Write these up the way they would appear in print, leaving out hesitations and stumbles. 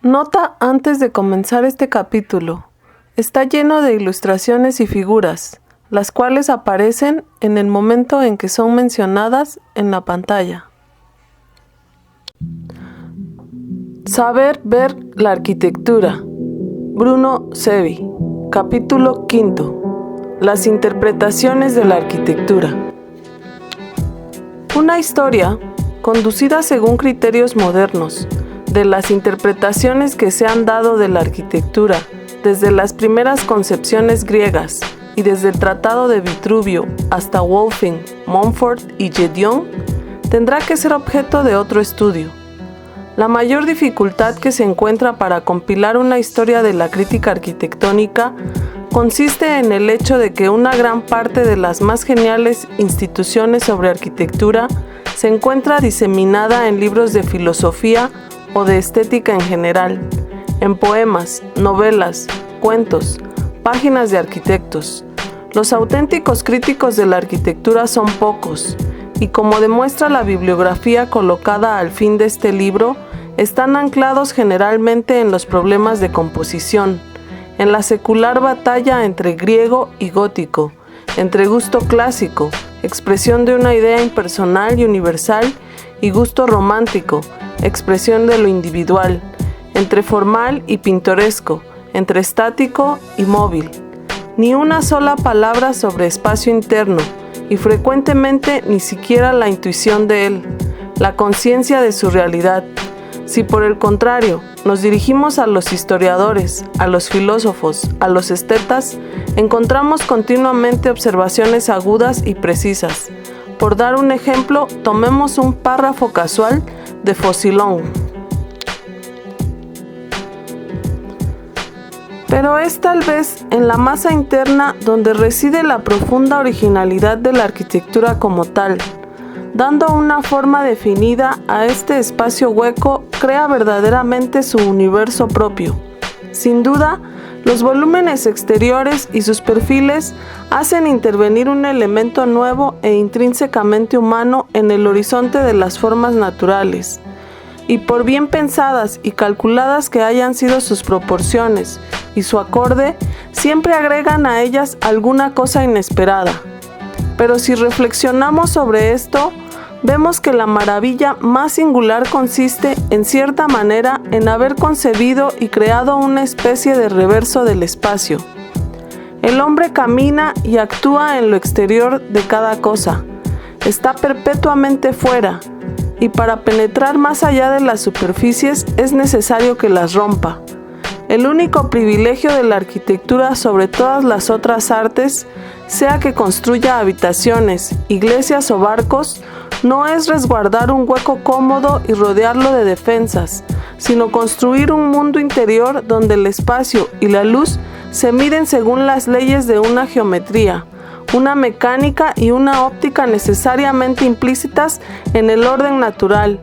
Nota antes de comenzar este capítulo. Está lleno de ilustraciones y figuras, las cuales aparecen en el momento en que son mencionadas en la pantalla. Saber ver la arquitectura. Bruno Sevi. Capítulo 5. Las interpretaciones de la arquitectura. Una historia, conducida según criterios modernos, de las interpretaciones que se han dado de la arquitectura desde las primeras concepciones griegas y desde el Tratado de Vitruvio hasta Wolfing, Montfort y Gédion, tendrá que ser objeto de otro estudio. La mayor dificultad que se encuentra para compilar una historia de la crítica arquitectónica consiste en el hecho de que una gran parte de las más geniales instituciones sobre arquitectura se encuentra diseminada en libros de filosofía o de estética en general, en poemas, novelas, cuentos, páginas de arquitectos. Los auténticos críticos de la arquitectura son pocos, y como demuestra la bibliografía colocada al fin de este libro, están anclados generalmente en los problemas de composición, en la secular batalla entre griego y gótico, entre gusto clásico, expresión de una idea impersonal y universal, y gusto romántico, expresión de lo individual, entre formal y pintoresco, entre estático y móvil. Ni una sola palabra sobre espacio interno, y frecuentemente ni siquiera la intuición de él, la conciencia de su realidad. Si por el contrario nos dirigimos a los historiadores, a los filósofos, a los estetas, encontramos continuamente observaciones agudas y precisas. Por dar un ejemplo, tomemos un párrafo casual de Faucillon. Pero es tal vez en la masa interna donde reside la profunda originalidad de la arquitectura como tal. Dando una forma definida a este espacio hueco, crea verdaderamente su universo propio. Sin duda, los volúmenes exteriores y sus perfiles hacen intervenir un elemento nuevo e intrínsecamente humano en el horizonte de las formas naturales. Y por bien pensadas y calculadas que hayan sido sus proporciones y su acorde, siempre agregan a ellas alguna cosa inesperada. Pero si reflexionamos sobre esto, vemos que la maravilla más singular consiste, en cierta manera, en haber concebido y creado una especie de reverso del espacio. El hombre camina y actúa en lo exterior de cada cosa, está perpetuamente fuera, y para penetrar más allá de las superficies es necesario que las rompa. El único privilegio de la arquitectura sobre todas las otras artes, sea que construya habitaciones, iglesias o barcos, no es resguardar un hueco cómodo y rodearlo de defensas, sino construir un mundo interior donde el espacio y la luz se miden según las leyes de una geometría, una mecánica y una óptica necesariamente implícitas en el orden natural,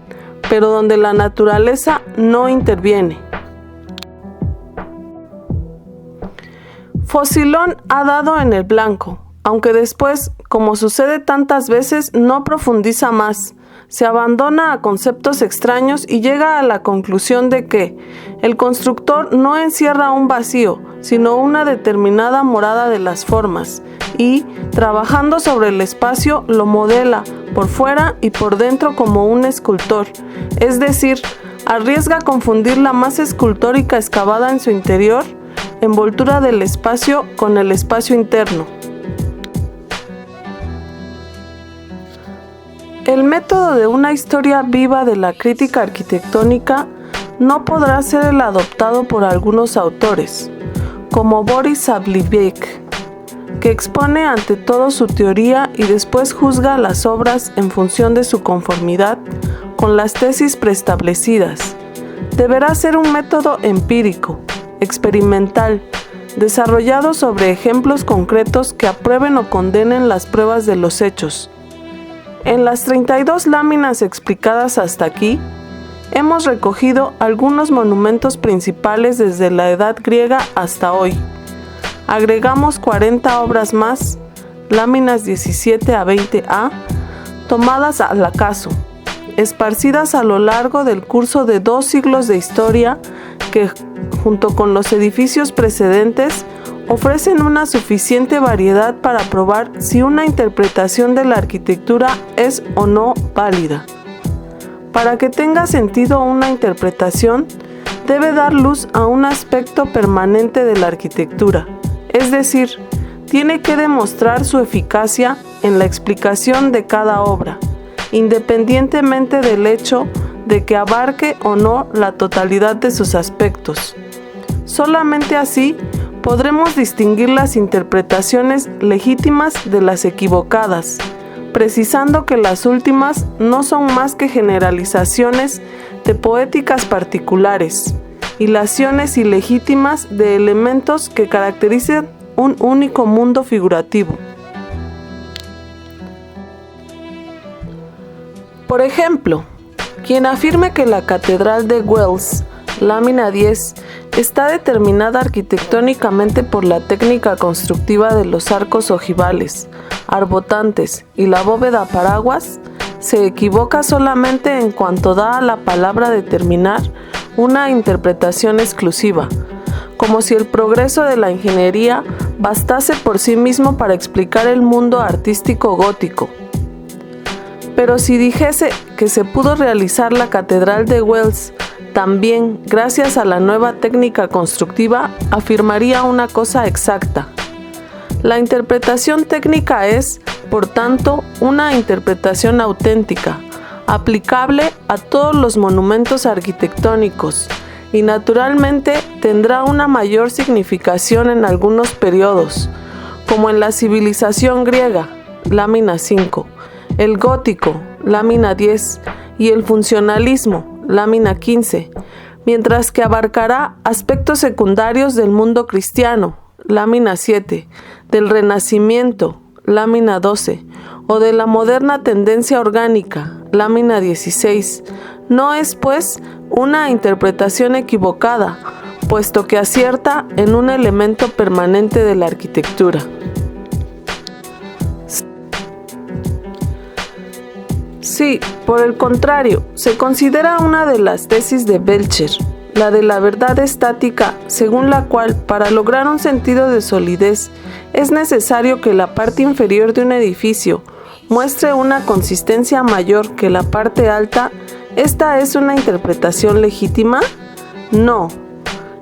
pero donde la naturaleza no interviene. Faucillon ha dado en el blanco, aunque después, como sucede tantas veces, no profundiza más. Se abandona a conceptos extraños y llega a la conclusión de que el constructor no encierra un vacío, sino una determinada morada de las formas, y, trabajando sobre el espacio, lo modela por fuera y por dentro como un escultor, es decir, arriesga confundir la masa escultórica excavada en su interior, envoltura del espacio, con el espacio interno. El método de una historia viva de la crítica arquitectónica no podrá ser el adoptado por algunos autores, como Boris Savliviec, que expone ante todo su teoría y después juzga las obras en función de su conformidad con las tesis preestablecidas. Deberá ser un método empírico, experimental, desarrollado sobre ejemplos concretos que aprueben o condenen las pruebas de los hechos. En las 32 láminas explicadas hasta aquí, hemos recogido algunos monumentos principales desde la Edad Griega hasta hoy. Agregamos 40 obras más, láminas 17 a 20a, tomadas al acaso, esparcidas a lo largo del curso de 2 siglos de historia que, junto con los edificios precedentes, ofrecen una suficiente variedad para probar si una interpretación de la arquitectura es o no válida. Para que tenga sentido una interpretación, debe dar luz a un aspecto permanente de la arquitectura, es decir, tiene que demostrar su eficacia en la explicación de cada obra, independientemente del hecho de que abarque o no la totalidad de sus aspectos. Solamente así podremos distinguir las interpretaciones legítimas de las equivocadas, precisando que las últimas no son más que generalizaciones de poéticas particulares, hilaciones ilegítimas de elementos que caracterizan un único mundo figurativo. Por ejemplo, quien afirme que la Catedral de Wells, lámina 10, está determinada arquitectónicamente por la técnica constructiva de los arcos ojivales, arbotantes y la bóveda paraguas, se equivoca solamente en cuanto da a la palabra determinar una interpretación exclusiva, como si el progreso de la ingeniería bastase por sí mismo para explicar el mundo artístico gótico. Pero si dijese que se pudo realizar la Catedral de Wells también gracias a la nueva técnica constructiva, afirmaría una cosa exacta. La interpretación técnica es, por tanto, una interpretación auténtica, aplicable a todos los monumentos arquitectónicos, y naturalmente tendrá una mayor significación en algunos periodos, como en la civilización griega, lámina 5, el gótico, lámina 10, y el funcionalismo, lámina 15, mientras que abarcará aspectos secundarios del mundo cristiano, lámina 7, del Renacimiento, lámina 12, o de la moderna tendencia orgánica, lámina 16. No es, pues, una interpretación equivocada, puesto que acierta en un elemento permanente de la arquitectura. Si, por el contrario, se considera una de las tesis de Belcher, la de la verdad estática, según la cual, para lograr un sentido de solidez, es necesario que la parte inferior de un edificio muestre una consistencia mayor que la parte alta, ¿esta es una interpretación legítima? No.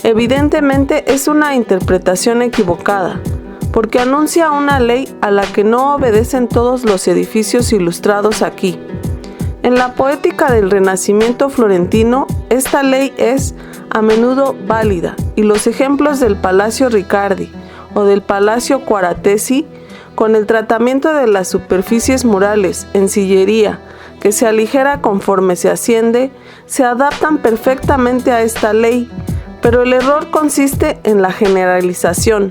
Evidentemente es una interpretación equivocada, porque anuncia una ley a la que no obedecen todos los edificios ilustrados aquí. En la poética del Renacimiento florentino, esta ley es a menudo válida, y los ejemplos del Palacio Riccardi o del Palacio Quaratesi, con el tratamiento de las superficies murales en sillería, que se aligera conforme se asciende, se adaptan perfectamente a esta ley, pero el error consiste en la generalización,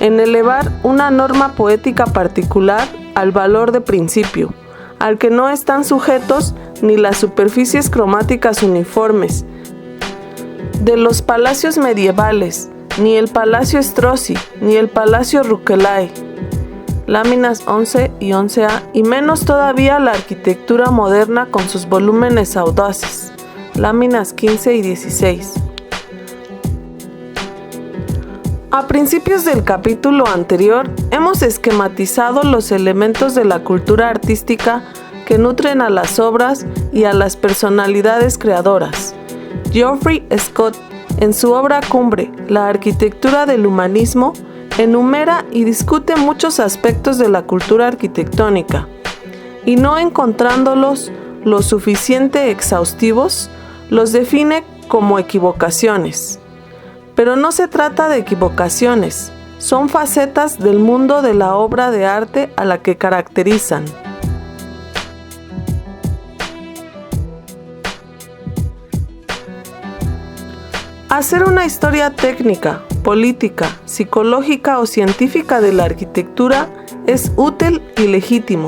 en elevar una norma poética particular al valor de principio, al que no están sujetos ni las superficies cromáticas uniformes de los palacios medievales, ni el Palacio Strozzi, ni el Palacio Rucellai, láminas 11 y 11A, y menos todavía la arquitectura moderna con sus volúmenes audaces, láminas 15 y 16. A principios del capítulo anterior, hemos esquematizado los elementos de la cultura artística que nutren a las obras y a las personalidades creadoras. Geoffrey Scott, en su obra cumbre, La arquitectura del humanismo, enumera y discute muchos aspectos de la cultura arquitectónica, y no encontrándolos lo suficiente exhaustivos, los define como equivocaciones. Pero no se trata de equivocaciones, son facetas del mundo de la obra de arte a la que caracterizan. Hacer una historia técnica, política, psicológica o científica de la arquitectura es útil y legítimo,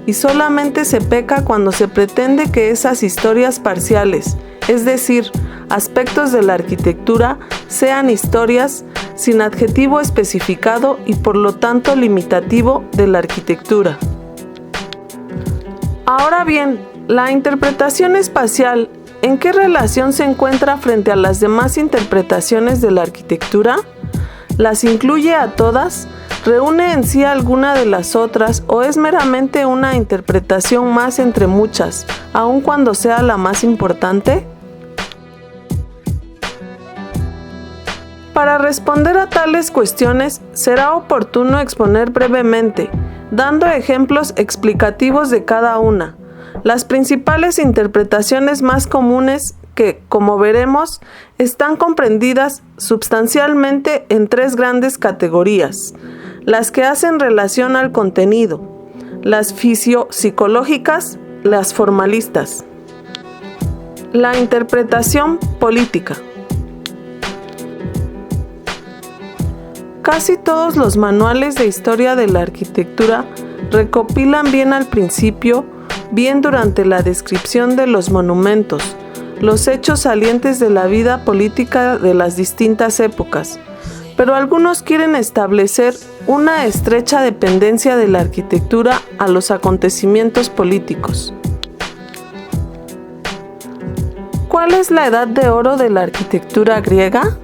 y solamente se peca cuando se pretende que esas historias parciales, es decir, aspectos de la arquitectura, sean historias sin adjetivo especificado y por lo tanto limitativo de la arquitectura. Ahora bien, la interpretación espacial ¿En qué relación se encuentra frente a las demás interpretaciones de la arquitectura? ¿Las incluye a todas? ¿Reúne en sí alguna de las otras o es meramente una interpretación más entre muchas, aun cuando sea la más importante? Para responder a tales cuestiones, será oportuno exponer brevemente, dando ejemplos explicativos de cada una, las principales interpretaciones más comunes que, como veremos, están comprendidas sustancialmente en tres grandes categorías: las que hacen relación al contenido, las fisiopsicológicas, las formalistas. La interpretación política. Casi todos los manuales de historia de la arquitectura recopilan bien al principio, bien durante la descripción de los monumentos, los hechos salientes de la vida política de las distintas épocas, pero algunos quieren establecer una estrecha dependencia de la arquitectura a los acontecimientos políticos. ¿Cuál es la edad de oro de la arquitectura griega?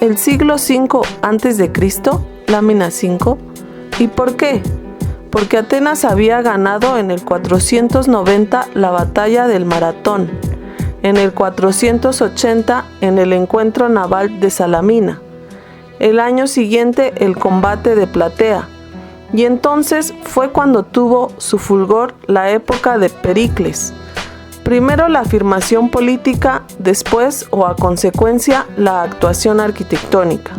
¿El siglo V a.C., lámina 5? ¿Y por qué? Porque Atenas había ganado en el 490 la batalla del Maratón, en el 480 en el encuentro naval de Salamina, el año siguiente el combate de Platea, y entonces fue cuando tuvo su fulgor la época de Pericles. Primero la afirmación política, después o a consecuencia la actuación arquitectónica.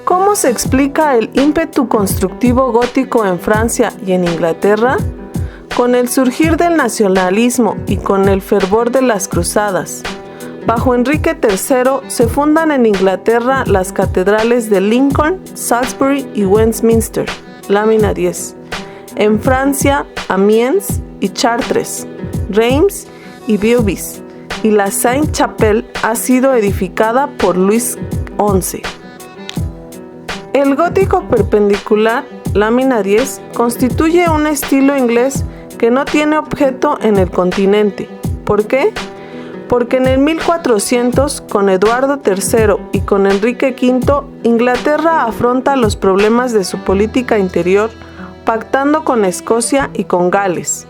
¿Cómo se explica el ímpetu constructivo gótico en Francia y en Inglaterra? Con el surgir del nacionalismo y con el fervor de las cruzadas. Bajo Enrique III se fundan en Inglaterra las catedrales de Lincoln, Salisbury y Westminster, lámina 10. En Francia, Amiens y Chartres, Reims y Beauvais, y la Sainte-Chapelle ha sido edificada por Luis XI. El gótico perpendicular, lámina 10, constituye un estilo inglés que no tiene objeto en el continente. ¿Por qué? Porque en el 1400, con Eduardo III y con Enrique V, Inglaterra afronta los problemas de su política interior, pactando con Escocia y con Gales.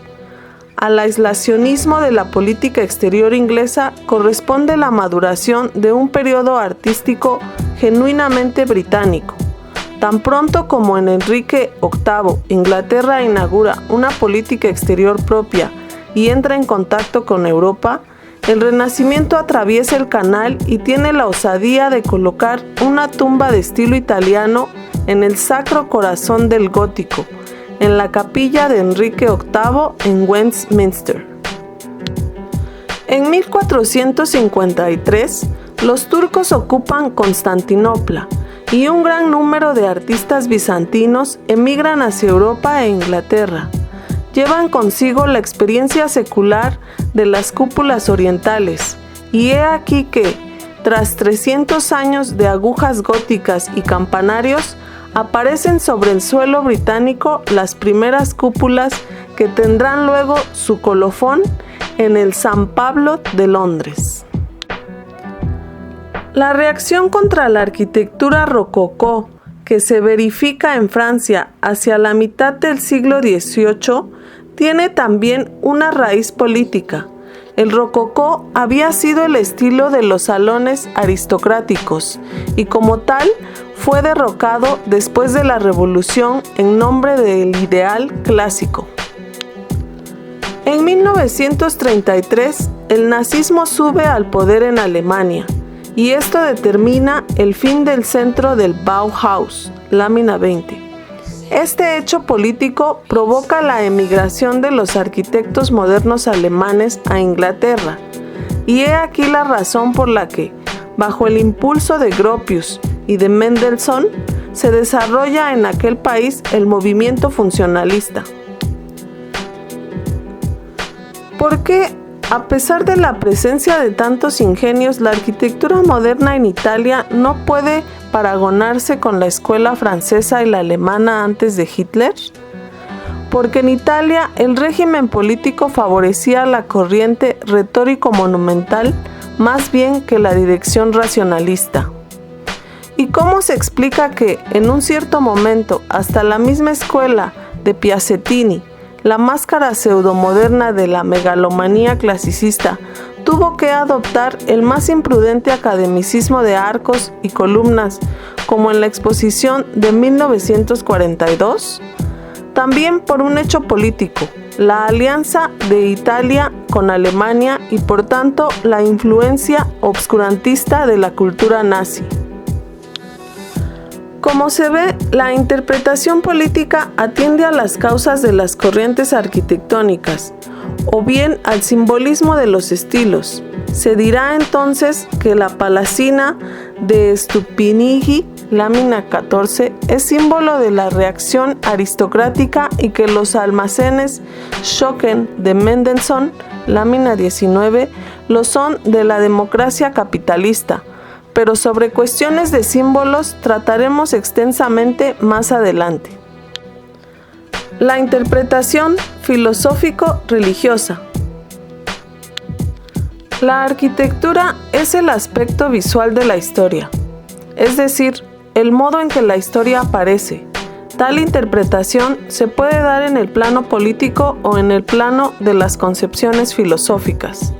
Al aislacionismo de la política exterior inglesa corresponde la maduración de un periodo artístico genuinamente británico. Tan pronto como en Enrique VIII, Inglaterra inaugura una política exterior propia y entra en contacto con Europa, el Renacimiento atraviesa el canal y tiene la osadía de colocar una tumba de estilo italiano en el Sacro Corazón del Gótico, en la capilla de Enrique VIII en Westminster. En 1453, los turcos ocupan Constantinopla y un gran número de artistas bizantinos emigran hacia Europa e Inglaterra. Llevan consigo la experiencia secular de las cúpulas orientales, y he aquí que, tras 300 años de agujas góticas y campanarios, aparecen sobre el suelo británico las primeras cúpulas que tendrán luego su colofón en el San Pablo de Londres. La reacción contra la arquitectura rococó que se verifica en Francia hacia la mitad del siglo XVIII tiene también una raíz política. El rococó había sido el estilo de los salones aristocráticos y como tal fue derrocado después de la Revolución en nombre del ideal clásico. En 1933, el nazismo sube al poder en Alemania y esto determina el fin del centro del Bauhaus, lámina 20. Este hecho político provoca la emigración de los arquitectos modernos alemanes a Inglaterra, y he aquí la razón por la que, bajo el impulso de Gropius y de Mendelssohn, se desarrolla en aquel país el movimiento funcionalista. ¿Por qué, a pesar de la presencia de tantos ingenios, la arquitectura moderna en Italia no puede paragonarse con la escuela francesa y la alemana antes de Hitler? porque en Italia el régimen político favorecía la corriente retórico-monumental más bien que la dirección racionalista. ¿Y cómo se explica que, en un cierto momento, hasta la misma escuela de Piacettini, la máscara pseudomoderna de la megalomanía clasicista, tuvo que adoptar el más imprudente academicismo de arcos y columnas, como en la exposición de 1942? También por un hecho político, la alianza de Italia con Alemania y por tanto la influencia obscurantista de la cultura nazi. Como se ve, la interpretación política atiende a las causas de las corrientes arquitectónicas, o bien al simbolismo de los estilos. Se dirá entonces que la Palacina de Stupinigi, lámina 14, es símbolo de la reacción aristocrática y que los almacenes Schocken de Mendelssohn, lámina 19, lo son de la democracia capitalista, pero sobre cuestiones de símbolos trataremos extensamente más adelante. La interpretación filosófico-religiosa. La arquitectura es el aspecto visual de la historia, es decir, el modo en que la historia aparece. Tal interpretación se puede dar en el plano político o en el plano de las concepciones filosóficas.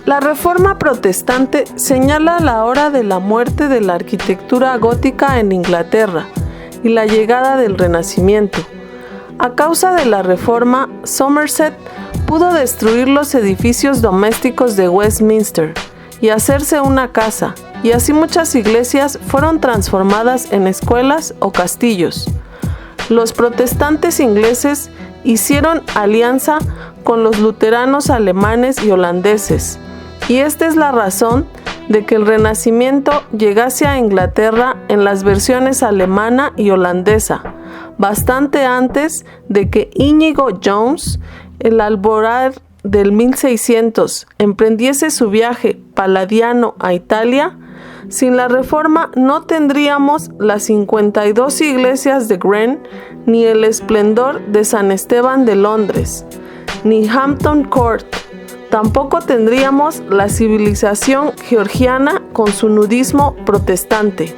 La Reforma Protestante señala la hora de la muerte de la arquitectura gótica en Inglaterra y la llegada del Renacimiento. A causa de la Reforma, Somerset pudo destruir los edificios domésticos de Westminster y hacerse una casa, y así muchas iglesias fueron transformadas en escuelas o castillos. Los protestantes ingleses hicieron alianza con los luteranos alemanes y holandeses, y esta es la razón de que el Renacimiento llegase a Inglaterra en las versiones alemana y holandesa, bastante antes de que Íñigo Jones, el alborada del 1600, emprendiese su viaje paladiano a Italia. Sin la Reforma no tendríamos las 52 iglesias de Green, ni el esplendor de San Esteban de Londres, ni Hampton Court. Tampoco tendríamos la civilización georgiana con su nudismo protestante.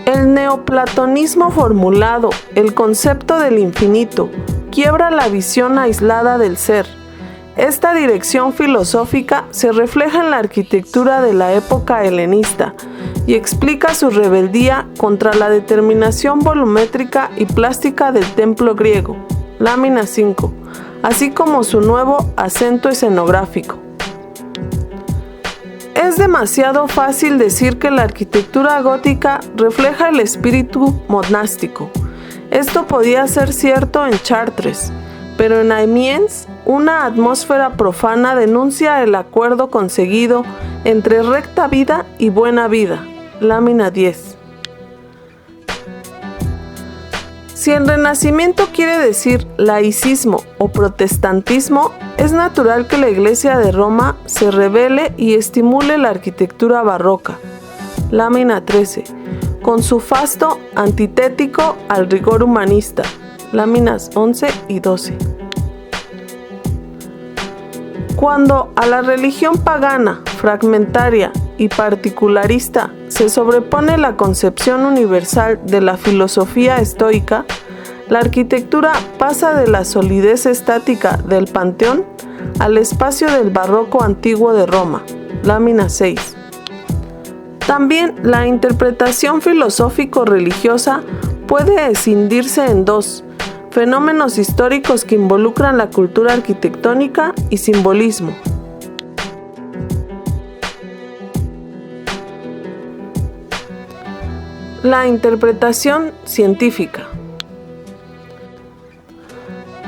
El neoplatonismo formulado, el concepto del infinito, quiebra la visión aislada del ser. Esta dirección filosófica se refleja en la arquitectura de la época helenista y explica su rebeldía contra la determinación volumétrica y plástica del templo griego, lámina 5, así como su nuevo acento escenográfico. Es demasiado fácil decir que la arquitectura gótica refleja el espíritu monástico. Esto podía ser cierto en Chartres, pero en Amiens una atmósfera profana denuncia el acuerdo conseguido entre recta vida y buena vida, lámina 10. Si el Renacimiento quiere decir laicismo o protestantismo, es natural que la Iglesia de Roma se revele y estimule la arquitectura barroca, lámina 13, con su fasto antitético al rigor humanista, láminas 11 y 12. Cuando a la religión pagana, fragmentaria y particularista se sobrepone la concepción universal de la filosofía estoica, la arquitectura pasa de la solidez estática del Panteón al espacio del barroco antiguo de Roma, lámina 6. También la interpretación filosófico-religiosa puede escindirse en dos: fenómenos históricos que involucran la cultura arquitectónica y simbolismo. La interpretación científica.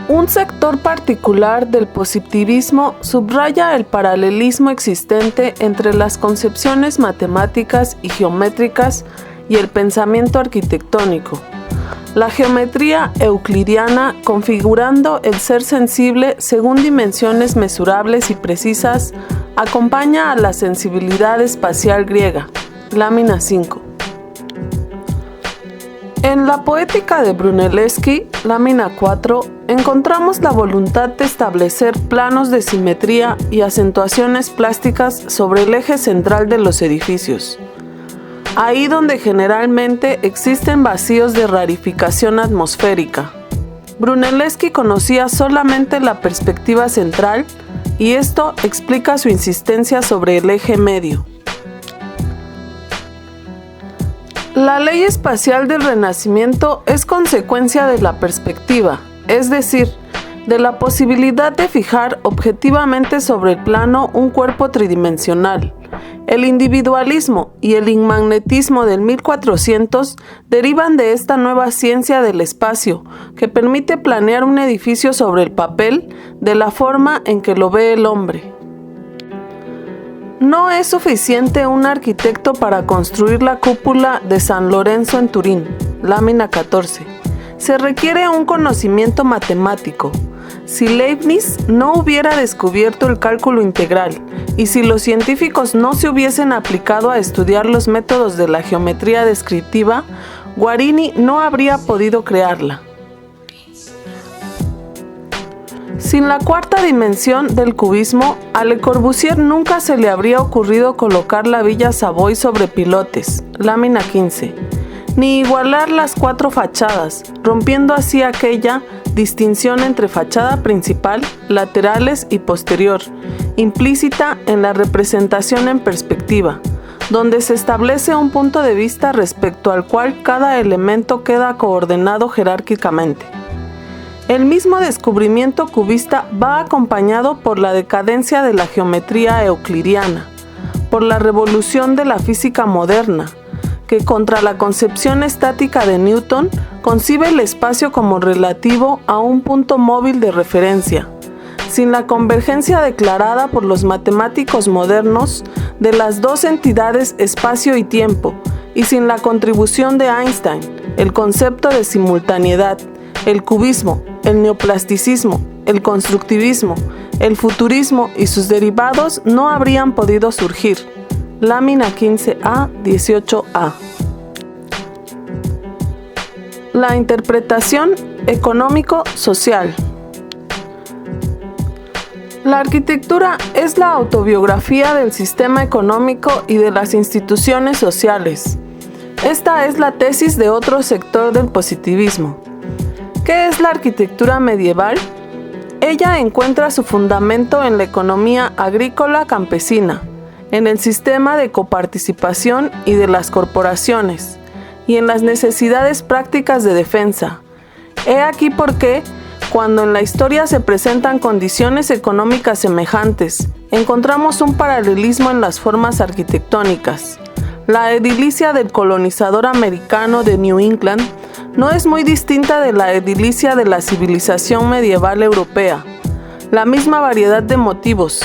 Un sector particular del positivismo subraya el paralelismo existente entre las concepciones matemáticas y geométricas y el pensamiento arquitectónico. La geometría euclidiana, configurando el ser sensible según dimensiones mesurables y precisas, acompaña a la sensibilidad espacial griega, lámina 5. En la poética de Brunelleschi, lámina 4, encontramos la voluntad de establecer planos de simetría y acentuaciones plásticas sobre el eje central de los edificios, ahí donde generalmente existen vacíos de rarificación atmosférica. Brunelleschi conocía solamente la perspectiva central y esto explica su insistencia sobre el eje medio. La ley espacial del Renacimiento es consecuencia de la perspectiva, es decir, de la posibilidad de fijar objetivamente sobre el plano un cuerpo tridimensional. El individualismo y el inmagnetismo del 1400 derivan de esta nueva ciencia del espacio, que permite planear un edificio sobre el papel de la forma en que lo ve el hombre. No es suficiente un arquitecto para construir la cúpula de San Lorenzo en Turín, lámina 14. Se requiere un conocimiento matemático. Si Leibniz no hubiera descubierto el cálculo integral y si los científicos no se hubiesen aplicado a estudiar los métodos de la geometría descriptiva, Guarini no habría podido crearla. Sin la cuarta dimensión del cubismo, a Le Corbusier nunca se le habría ocurrido colocar la Villa Savoy sobre pilotes, lámina 15, ni igualar las 4 fachadas, rompiendo así aquella distinción entre fachada principal, laterales y posterior, implícita en la representación en perspectiva, donde se establece un punto de vista respecto al cual cada elemento queda coordenado jerárquicamente. El mismo descubrimiento cubista va acompañado por la decadencia de la geometría euclidiana, por la revolución de la física moderna, que contra la concepción estática de Newton concibe el espacio como relativo a un punto móvil de referencia, sin la convergencia declarada por los matemáticos modernos de las dos entidades espacio y tiempo, y sin la contribución de Einstein, el concepto de simultaneidad, el cubismo, el neoplasticismo, el constructivismo, el futurismo y sus derivados no habrían podido surgir. Lámina 15A, 18A. La interpretación económico-social. La arquitectura es la autobiografía del sistema económico y de las instituciones sociales. Esta es la tesis de otro sector del positivismo. ¿Qué es la arquitectura medieval? Ella encuentra su fundamento en la economía agrícola campesina, en el sistema de coparticipación y de las corporaciones, y en las necesidades prácticas de defensa. He aquí por qué, cuando en la historia se presentan condiciones económicas semejantes, encontramos un paralelismo en las formas arquitectónicas. La edilicia del colonizador americano de New England no es muy distinta de la edilicia de la civilización medieval europea. La misma variedad de motivos,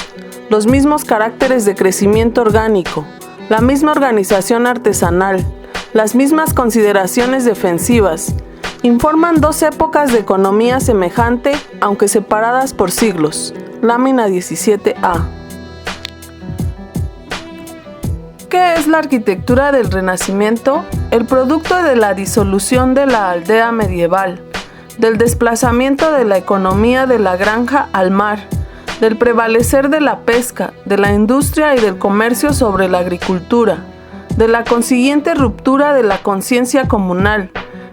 los mismos caracteres de crecimiento orgánico, la misma organización artesanal, las mismas consideraciones defensivas, informan dos épocas de economía semejante, aunque separadas por siglos. Lámina 17A. ¿Qué es la arquitectura del Renacimiento? El producto de la disolución de la aldea medieval, del desplazamiento de la economía de la granja al mar, del prevalecer de la pesca, de la industria y del comercio sobre la agricultura, de la consiguiente ruptura de la conciencia comunal,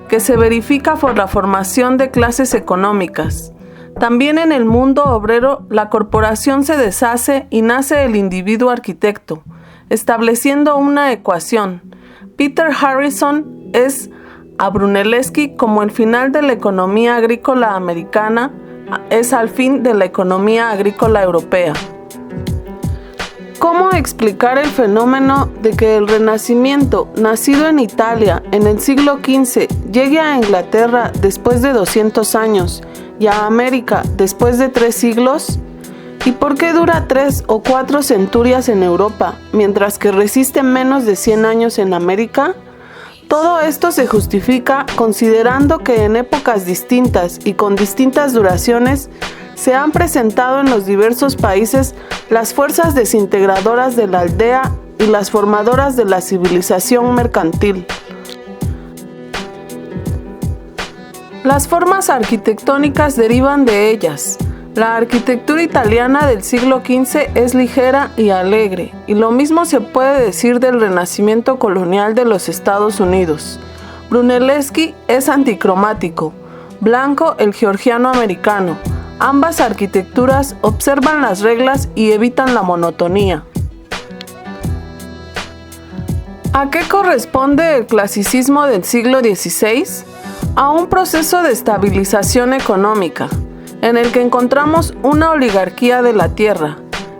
que se verifica por la formación de clases económicas. También en el mundo obrero, la corporación se deshace y nace el individuo arquitecto, estableciendo una ecuación. Peter Harrison es a Brunelleschi como el final de la economía agrícola americana es al fin de la economía agrícola europea. ¿Cómo explicar el fenómeno de que el Renacimiento, nacido en Italia en el siglo XV, llegue a Inglaterra después de 200 años y a América después de 3 siglos? ¿Y por qué dura 3 o 4 centurias en Europa, mientras que resiste menos de 100 años en América? Todo esto se justifica considerando que en épocas distintas y con distintas duraciones se han presentado en los diversos países las fuerzas desintegradoras de la aldea y las formadoras de la civilización mercantil. Las formas arquitectónicas derivan de ellas. La arquitectura italiana del siglo XV es ligera y alegre, y lo mismo se puede decir del Renacimiento colonial de los Estados Unidos. Brunelleschi es anticromático, Blanco el georgiano americano. Ambas arquitecturas observan las reglas y evitan la monotonía. ¿A qué corresponde el clasicismo del siglo XVI? A un proceso de estabilización económica, en el que encontramos una oligarquía de la tierra,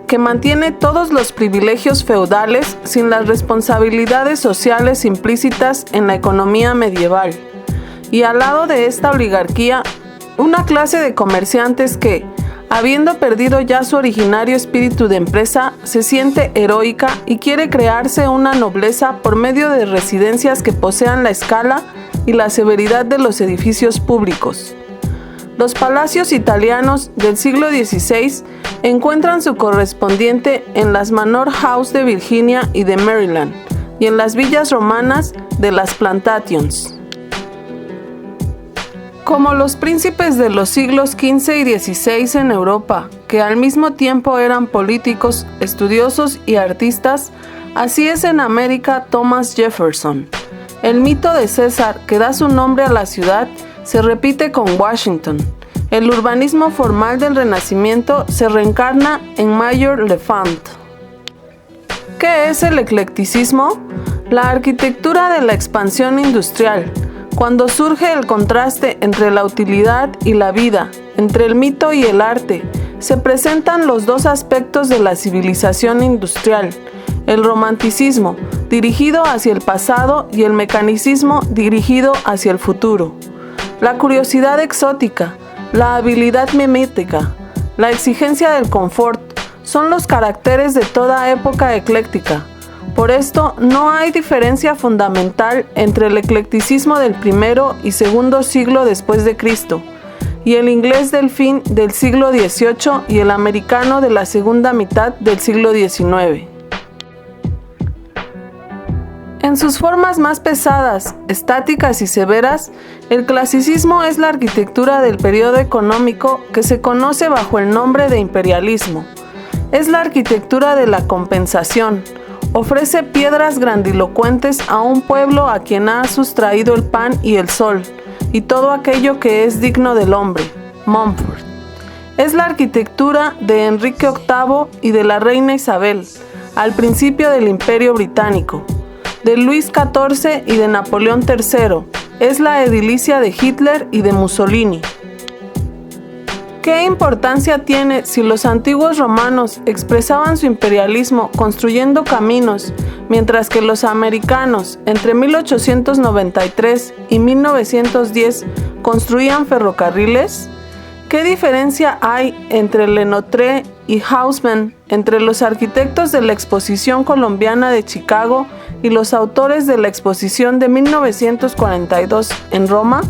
que mantiene todos los privilegios feudales sin las responsabilidades sociales implícitas en la economía medieval, y al lado de esta oligarquía, una clase de comerciantes que, habiendo perdido ya su originario espíritu de empresa, se siente heroica y quiere crearse una nobleza por medio de residencias que posean la escala y la severidad de los edificios públicos. Los palacios italianos del siglo XVI encuentran su correspondiente en las Manor House de Virginia y de Maryland, y en las villas romanas de las Plantations. Como los príncipes de los siglos XV y XVI en Europa, que al mismo tiempo eran políticos, estudiosos y artistas, así es en América Thomas Jefferson. El mito de César, que da su nombre a la ciudad, se repite con Washington. El urbanismo formal del Renacimiento se reencarna en Mayor Lefant. ¿Qué es el eclecticismo? La arquitectura de la expansión industrial, cuando surge el contraste entre la utilidad y la vida, entre el mito y el arte, se presentan los dos aspectos de la civilización industrial, el romanticismo, dirigido hacia el pasado, y el mecanicismo, dirigido hacia el futuro. La curiosidad exótica, la habilidad mimética, la exigencia del confort, son los caracteres de toda época ecléctica. Por esto, no hay diferencia fundamental entre el eclecticismo del primero y segundo siglo después de Cristo, y el inglés del fin del siglo XVIII y el americano de la segunda mitad del siglo XIX. En sus formas más pesadas, estáticas y severas, el clasicismo es la arquitectura del periodo económico que se conoce bajo el nombre de imperialismo. Es la arquitectura de la compensación. Ofrece piedras grandilocuentes a un pueblo a quien ha sustraído el pan y el sol, y todo aquello que es digno del hombre. Montfort. Es la arquitectura de Enrique VIII y de la reina Isabel, al principio del Imperio Británico, de Luis XIV y de Napoleón III. Es la edilicia de Hitler y de Mussolini. ¿Qué importancia tiene si los antiguos romanos expresaban su imperialismo construyendo caminos, mientras que los americanos, entre 1893 y 1910, construían ferrocarriles? ¿Qué diferencia hay entre Le Notre y Haussmann, entre los arquitectos de la Exposición Colombiana de Chicago y los autores de la Exposición de 1942 en Roma?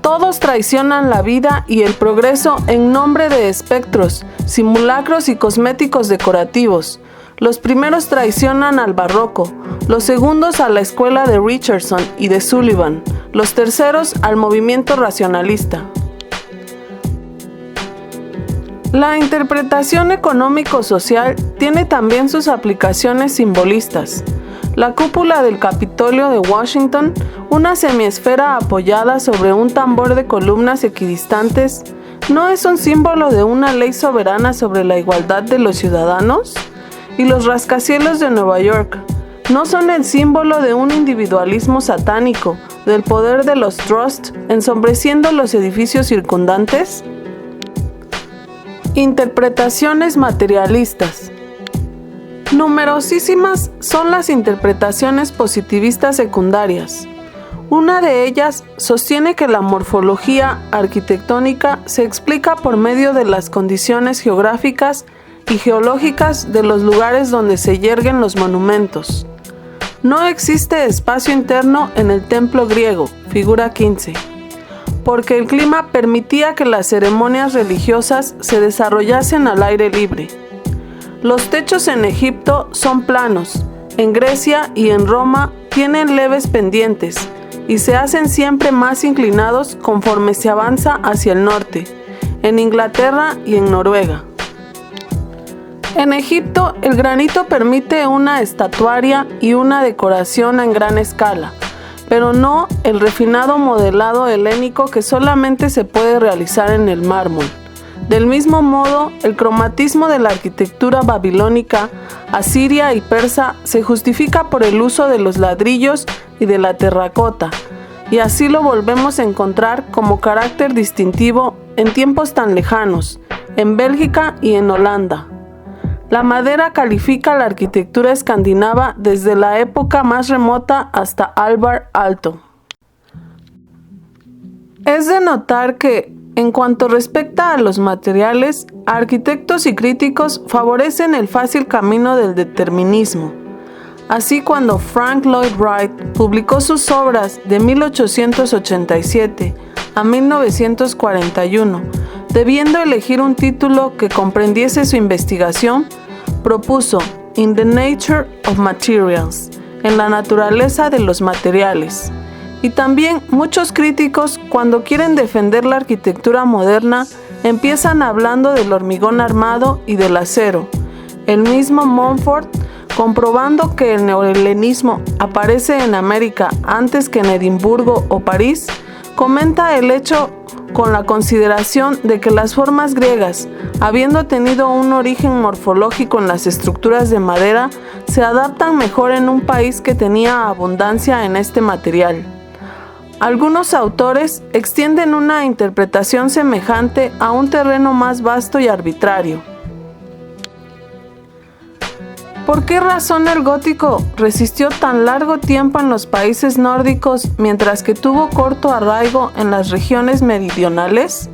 Todos traicionan la vida y el progreso en nombre de espectros, simulacros y cosméticos decorativos. Los primeros traicionan al barroco, los segundos a la escuela de Richardson y de Sullivan, los terceros al movimiento racionalista. La interpretación económico-social tiene también sus aplicaciones simbolistas. La cúpula del Capitolio de Washington, una semiesfera apoyada sobre un tambor de columnas equidistantes, ¿no es un símbolo de una ley soberana sobre la igualdad de los ciudadanos? Y los rascacielos de Nueva York, ¿no son el símbolo de un individualismo satánico, del poder de los trusts, ensombreciendo los edificios circundantes? Interpretaciones materialistas. Numerosísimas son las interpretaciones positivistas secundarias. Una de ellas sostiene que la morfología arquitectónica se explica por medio de las condiciones geográficas y geológicas de los lugares donde se yerguen los monumentos. No existe espacio interno en el templo griego, figura 15, porque el clima permitía que las ceremonias religiosas se desarrollasen al aire libre. Los techos en Egipto son planos, en Grecia y en Roma tienen leves pendientes, y se hacen siempre más inclinados conforme se avanza hacia el norte, en Inglaterra y en Noruega. En Egipto, el granito permite una estatuaria y una decoración en gran escala, pero no el refinado modelado helénico que solamente se puede realizar en el mármol. Del mismo modo, el cromatismo de la arquitectura babilónica, asiria y persa se justifica por el uso de los ladrillos y de la terracota, y así lo volvemos a encontrar como carácter distintivo en tiempos tan lejanos, en Bélgica y en Holanda. La madera califica la arquitectura escandinava desde la época más remota hasta Alvar Aalto. Es de notar que, en cuanto respecta a los materiales, arquitectos y críticos favorecen el fácil camino del determinismo. Así, cuando Frank Lloyd Wright publicó sus obras de 1887 a 1941, debiendo elegir un título que comprendiese su investigación, propuso In the Nature of Materials, en la naturaleza de los materiales. Y también muchos críticos, cuando quieren defender la arquitectura moderna, empiezan hablando del hormigón armado y del acero. El mismo Montfort, comprobando que el neohelenismo aparece en América antes que en Edimburgo o París, comenta el hecho con la consideración de que las formas griegas, habiendo tenido un origen morfológico en las estructuras de madera, se adaptan mejor en un país que tenía abundancia en este material. Algunos autores extienden una interpretación semejante a un terreno más vasto y arbitrario. ¿Por qué razón el gótico resistió tan largo tiempo en los países nórdicos mientras que tuvo corto arraigo en las regiones meridionales?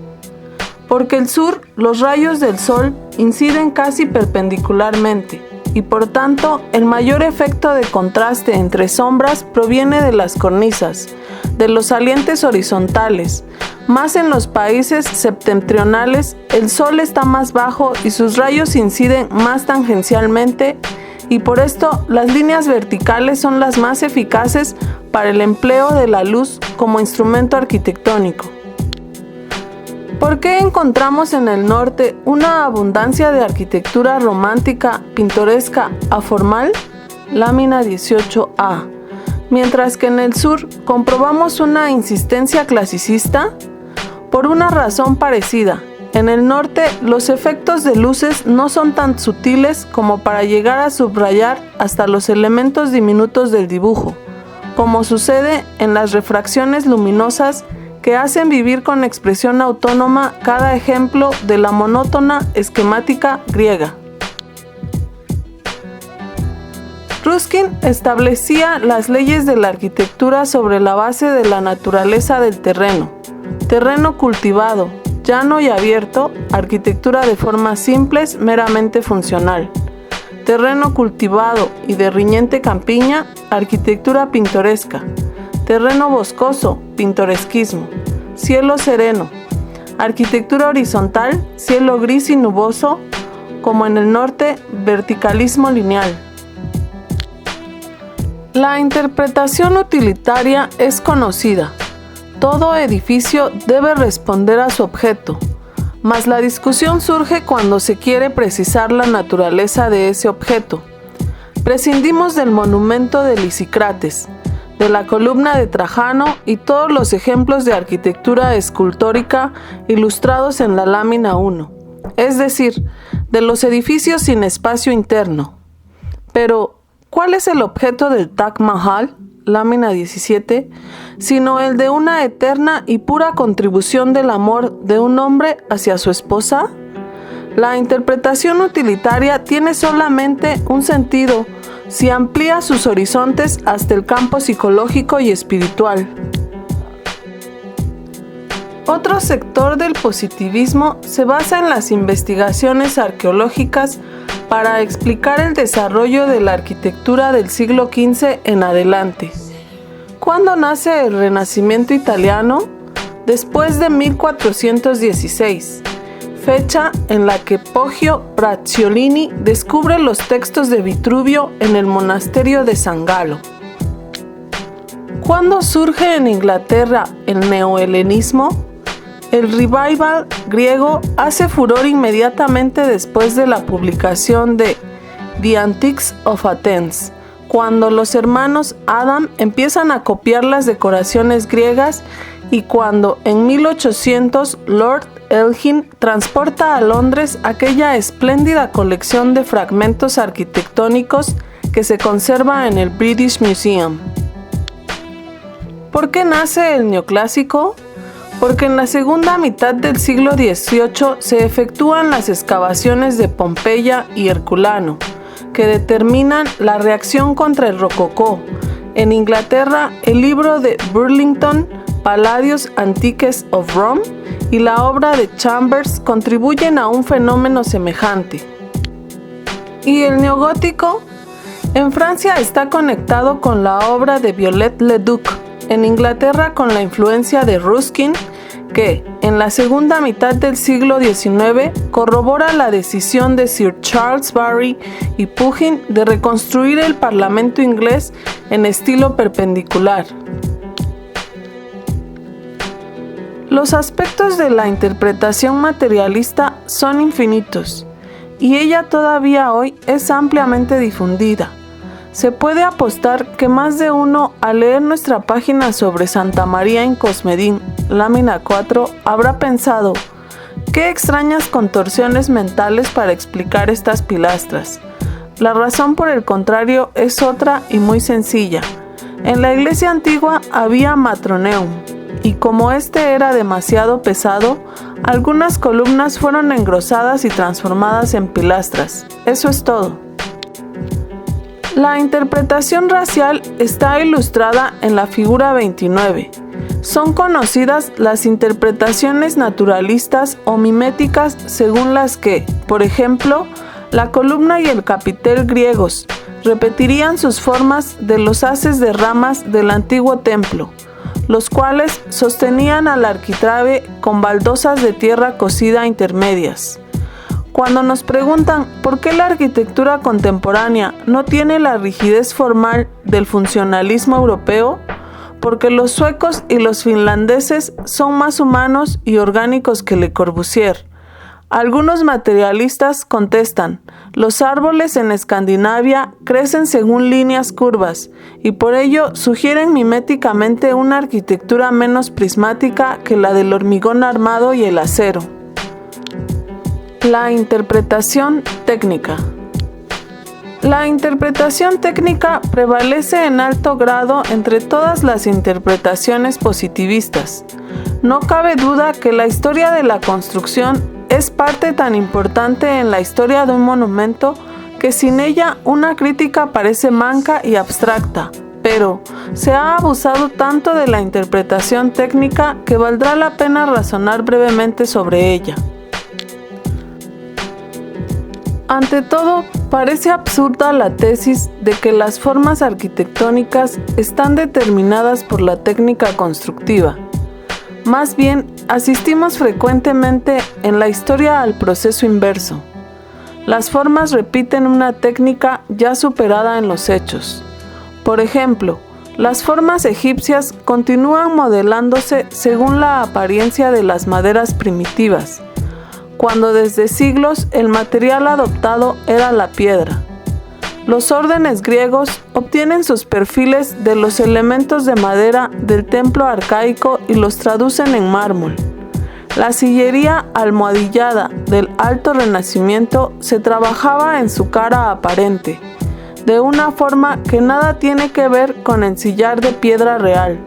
Porque el sur, los rayos del sol inciden casi perpendicularmente y por tanto el mayor efecto de contraste entre sombras proviene de las cornisas, de los salientes horizontales. Más en los países septentrionales el sol está más bajo y sus rayos inciden más tangencialmente, y por esto las líneas verticales son las más eficaces para el empleo de la luz como instrumento arquitectónico. ¿Por qué encontramos en el norte una abundancia de arquitectura romántica, pintoresca, aformal? Lámina 18A. Mientras que en el sur comprobamos una insistencia clasicista? Por una razón parecida. En el norte, los efectos de luces no son tan sutiles como para llegar a subrayar hasta los elementos diminutos del dibujo, como sucede en las refracciones luminosas que hacen vivir con expresión autónoma cada ejemplo de la monótona esquemática griega. Ruskin establecía las leyes de la arquitectura sobre la base de la naturaleza del terreno cultivado, llano y abierto, arquitectura de formas simples, meramente funcional. Terreno cultivado y de riñente campiña, arquitectura pintoresca. Terreno boscoso, pintoresquismo. Cielo sereno, arquitectura horizontal, cielo gris y nuboso, como en el norte, verticalismo lineal. La interpretación utilitaria es conocida. Todo edificio debe responder a su objeto, mas la discusión surge cuando se quiere precisar la naturaleza de ese objeto. Prescindimos del monumento de Lisícrates, de la columna de Trajano y todos los ejemplos de arquitectura escultórica ilustrados en la lámina 1, es decir, de los edificios sin espacio interno. Pero, ¿cuál es el objeto del Taj Mahal? Lámina 17, sino el de una eterna y pura contribución del amor de un hombre hacia su esposa? La interpretación utilitaria tiene solamente un sentido si amplía sus horizontes hasta el campo psicológico y espiritual. Otro sector del positivismo se basa en las investigaciones arqueológicas para explicar el desarrollo de la arquitectura del siglo XV en adelante. ¿Cuándo nace el Renacimiento italiano? Después de 1416, fecha en la que Poggio Bracciolini descubre los textos de Vitruvio en el monasterio de San Galo. ¿Cuándo surge en Inglaterra el neohelenismo? El revival griego hace furor inmediatamente después de la publicación de The Antiques of Athens, cuando los hermanos Adam empiezan a copiar las decoraciones griegas y cuando en 1800 Lord Elgin transporta a Londres aquella espléndida colección de fragmentos arquitectónicos que se conserva en el British Museum. ¿Por qué nace el neoclásico? Porque en la segunda mitad del siglo XVIII se efectúan las excavaciones de Pompeya y Herculano, que determinan la reacción contra el rococó. En Inglaterra, el libro de Burlington, Palladios Antiques of Rome, y la obra de Chambers contribuyen a un fenómeno semejante. ¿Y el neogótico? En Francia está conectado con la obra de Viollet-le-Duc, en Inglaterra con la influencia de Ruskin, que, en la segunda mitad del siglo XIX, corrobora la decisión de Sir Charles Barry y Pugin de reconstruir el Parlamento inglés en estilo perpendicular. Los aspectos de la interpretación materialista son infinitos, y ella todavía hoy es ampliamente difundida. Se puede apostar que más de uno, al leer nuestra página sobre Santa María in Cosmedin, lámina 4, habrá pensado: ¿qué extrañas contorsiones mentales para explicar estas pilastras? La razón, por el contrario, es otra y muy sencilla. En la iglesia antigua había matroneum, y como este era demasiado pesado, algunas columnas fueron engrosadas y transformadas en pilastras. Eso es todo. La interpretación racial está ilustrada en la figura 29. Son conocidas las interpretaciones naturalistas o miméticas según las que, por ejemplo, la columna y el capitel griegos repetirían sus formas de los haces de ramas del antiguo templo, los cuales sostenían al arquitrabe con baldosas de tierra cocida intermedias. Cuando nos preguntan por qué la arquitectura contemporánea no tiene la rigidez formal del funcionalismo europeo, porque los suecos y los finlandeses son más humanos y orgánicos que Le Corbusier. Algunos materialistas contestan: los árboles en Escandinavia crecen según líneas curvas y por ello sugieren miméticamente una arquitectura menos prismática que la del hormigón armado y el acero. La interpretación técnica. La interpretación técnica prevalece en alto grado entre todas las interpretaciones positivistas. No cabe duda que la historia de la construcción es parte tan importante en la historia de un monumento que sin ella una crítica parece manca y abstracta, pero se ha abusado tanto de la interpretación técnica que valdrá la pena razonar brevemente sobre ella. Ante todo, parece absurda la tesis de que las formas arquitectónicas están determinadas por la técnica constructiva. Más bien, asistimos frecuentemente en la historia al proceso inverso. Las formas repiten una técnica ya superada en los hechos. Por ejemplo, las formas egipcias continúan modelándose según la apariencia de las maderas primitivas, cuando desde siglos el material adoptado era la piedra. Los órdenes griegos obtienen sus perfiles de los elementos de madera del templo arcaico y los traducen en mármol. La sillería almohadillada del Alto Renacimiento se trabajaba en su cara aparente, de una forma que nada tiene que ver con ensillar de piedra real.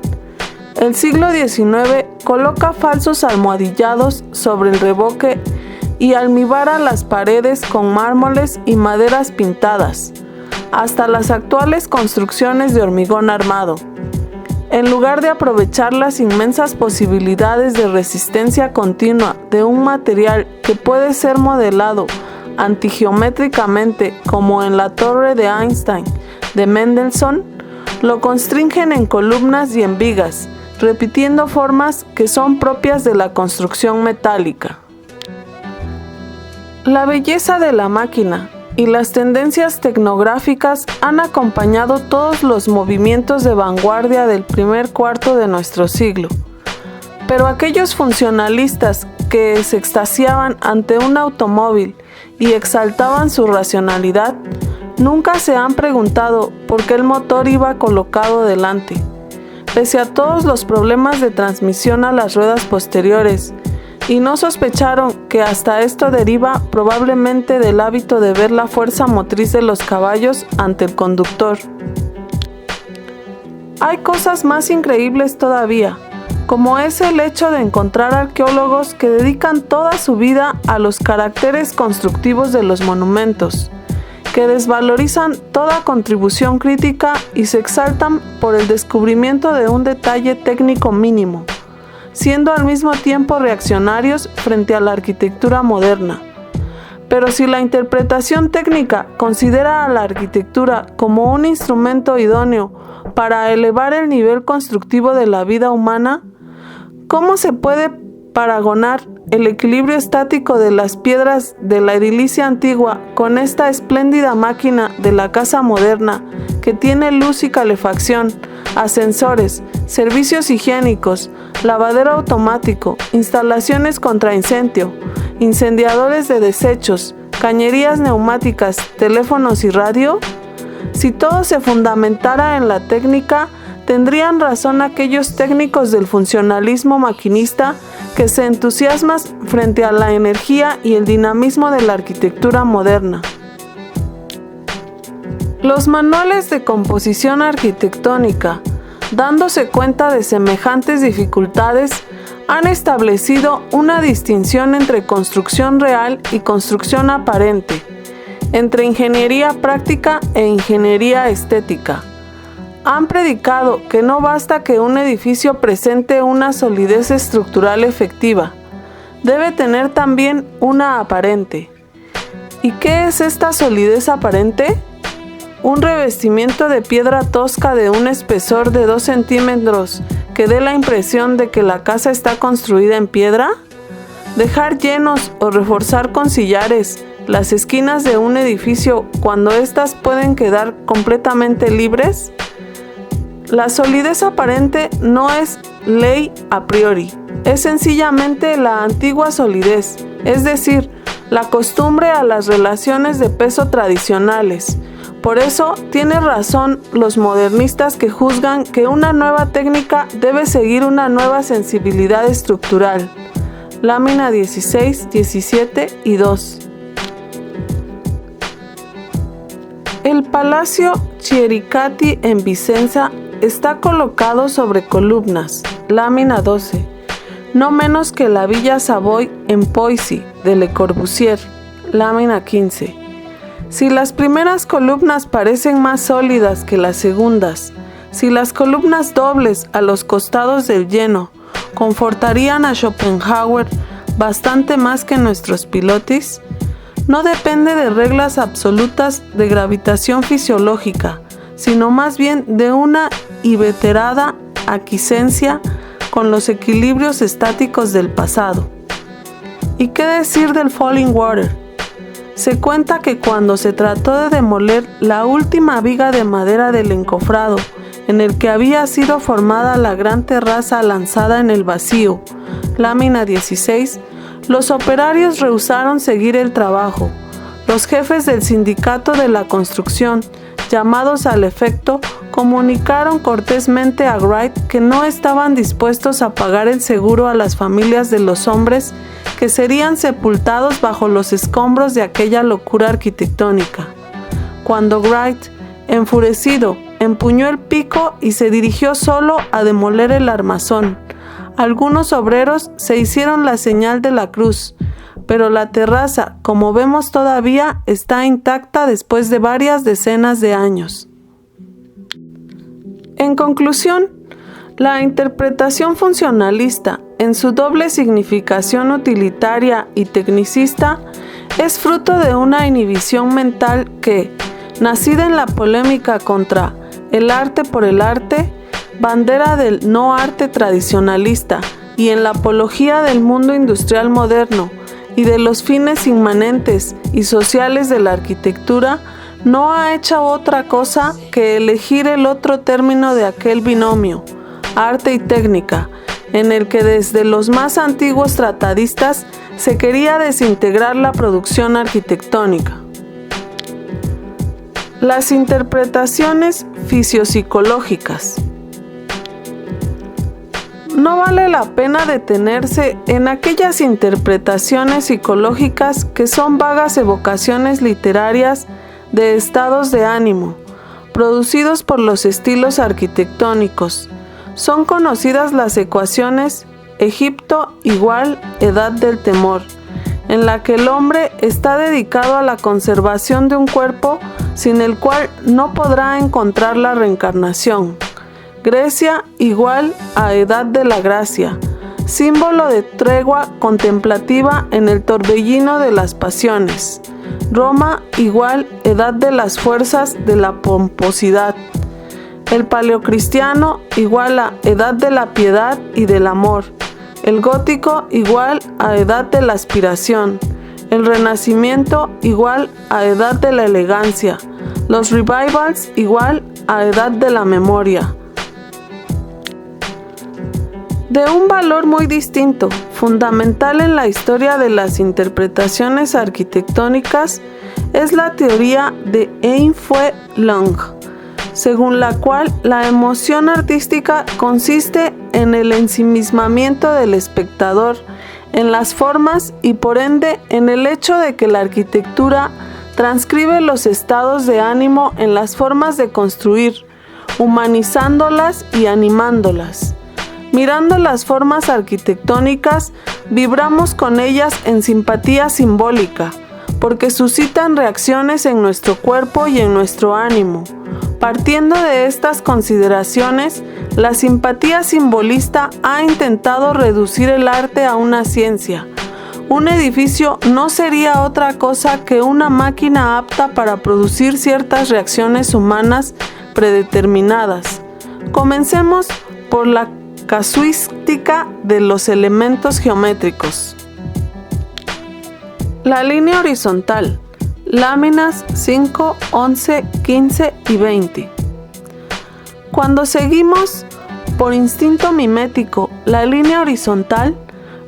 El siglo XIX coloca falsos almohadillados sobre el revoque y almibara las paredes con mármoles y maderas pintadas, hasta las actuales construcciones de hormigón armado. En lugar de aprovechar las inmensas posibilidades de resistencia continua de un material que puede ser modelado antigeométricamente como en la torre de Einstein de Mendelssohn, lo constringen en columnas y en vigas, repitiendo formas que son propias de la construcción metálica. La belleza de la máquina y las tendencias tecnográficas han acompañado todos los movimientos de vanguardia del primer cuarto de nuestro siglo. Pero aquellos funcionalistas que se extasiaban ante un automóvil y exaltaban su racionalidad, nunca se han preguntado por qué el motor iba colocado delante, pese a todos los problemas de transmisión a las ruedas posteriores, y no sospecharon que hasta esto deriva probablemente del hábito de ver la fuerza motriz de los caballos ante el conductor. Hay cosas más increíbles todavía, como es el hecho de encontrar arqueólogos que dedican toda su vida a los caracteres constructivos de los monumentos, que desvalorizan toda contribución crítica y se exaltan por el descubrimiento de un detalle técnico mínimo, siendo al mismo tiempo reaccionarios frente a la arquitectura moderna. Pero si la interpretación técnica considera a la arquitectura como un instrumento idóneo para elevar el nivel constructivo de la vida humana, ¿cómo se puede paragonar el equilibrio estático de las piedras de la edilicia antigua con esta espléndida máquina de la casa moderna que tiene luz y calefacción, ascensores, servicios higiénicos, lavadero automático, instalaciones contra incendio, incendiadores de desechos, cañerías neumáticas, teléfonos y radio? Si todo se fundamentara en la técnica, tendrían razón aquellos técnicos del funcionalismo maquinista que se entusiasman frente a la energía y el dinamismo de la arquitectura moderna. Los manuales de composición arquitectónica, dándose cuenta de semejantes dificultades, han establecido una distinción entre construcción real y construcción aparente, entre ingeniería práctica e ingeniería estética. Han predicado que no basta que un edificio presente una solidez estructural efectiva, debe tener también una aparente. ¿Y qué es esta solidez aparente? Un revestimiento de piedra tosca de un espesor de 2 centímetros que dé la impresión de que la casa está construida en piedra. Dejar llenos o reforzar con sillares las esquinas de un edificio cuando éstas pueden quedar completamente libres. La solidez aparente no es ley a priori, es sencillamente la antigua solidez, es decir, la costumbre a las relaciones de peso tradicionales. Por eso tiene razón los modernistas que juzgan que una nueva técnica debe seguir una nueva sensibilidad estructural. Lámina 16, 17 y 2. El Palacio Chiericati en Vicenza está colocado sobre columnas, lámina 12, no menos que la Villa Savoy en Poissy de Le Corbusier, lámina 15. Si las primeras columnas parecen más sólidas que las segundas, si las columnas dobles a los costados del lleno confortarían a Schopenhauer bastante más que nuestros pilotis, no depende de reglas absolutas de gravitación fisiológica, sino más bien de una inveterada aquiescencia con los equilibrios estáticos del pasado. ¿Y qué decir del Falling Water? Se cuenta que cuando se trató de demoler la última viga de madera del encofrado, en el que había sido formada la gran terraza lanzada en el vacío, lámina 16, los operarios rehusaron seguir el trabajo. Los jefes del sindicato de la construcción, llamados al efecto, comunicaron cortésmente a Wright que no estaban dispuestos a pagar el seguro a las familias de los hombres que serían sepultados bajo los escombros de aquella locura arquitectónica. Cuando Wright, enfurecido, empuñó el pico y se dirigió solo a demoler el armazón, algunos obreros se hicieron la señal de la cruz, pero la terraza, como vemos todavía, está intacta después de varias decenas de años. En conclusión, la interpretación funcionalista, en su doble significación utilitaria y tecnicista, es fruto de una inhibición mental que, nacida en la polémica contra el arte por el arte, bandera del no arte tradicionalista, y en la apología del mundo industrial moderno, y de los fines inmanentes y sociales de la arquitectura, no ha hecho otra cosa que elegir el otro término de aquel binomio, arte y técnica, en el que desde los más antiguos tratadistas se quería desintegrar la producción arquitectónica. Las interpretaciones fisiopsicológicas. No vale la pena detenerse en aquellas interpretaciones psicológicas que son vagas evocaciones literarias de estados de ánimo, producidos por los estilos arquitectónicos. Son conocidas las ecuaciones Egipto igual edad del temor, en la que el hombre está dedicado a la conservación de un cuerpo sin el cual no podrá encontrar la reencarnación. Grecia igual a edad de la gracia, símbolo de tregua contemplativa en el torbellino de las pasiones. Roma igual edad de las fuerzas de la pomposidad. El paleocristiano igual a edad de la piedad y del amor. El gótico igual a edad de la aspiración. El renacimiento igual a edad de la elegancia. Los revivals igual a edad de la memoria. De un valor muy distinto, fundamental en la historia de las interpretaciones arquitectónicas, es la teoría de Ein-Fue Long, según la cual la emoción artística consiste en el ensimismamiento del espectador en las formas y por ende en el hecho de que la arquitectura transcribe los estados de ánimo en las formas de construir, humanizándolas y animándolas. Mirando las formas arquitectónicas, vibramos con ellas en simpatía simbólica, porque suscitan reacciones en nuestro cuerpo y en nuestro ánimo. Partiendo de estas consideraciones, la simpatía simbolista ha intentado reducir el arte a una ciencia. Un edificio no sería otra cosa que una máquina apta para producir ciertas reacciones humanas predeterminadas. Comencemos por la casuística de los elementos geométricos. La línea horizontal, láminas 5, 11, 15 y 20. Cuando seguimos por instinto mimético la línea horizontal,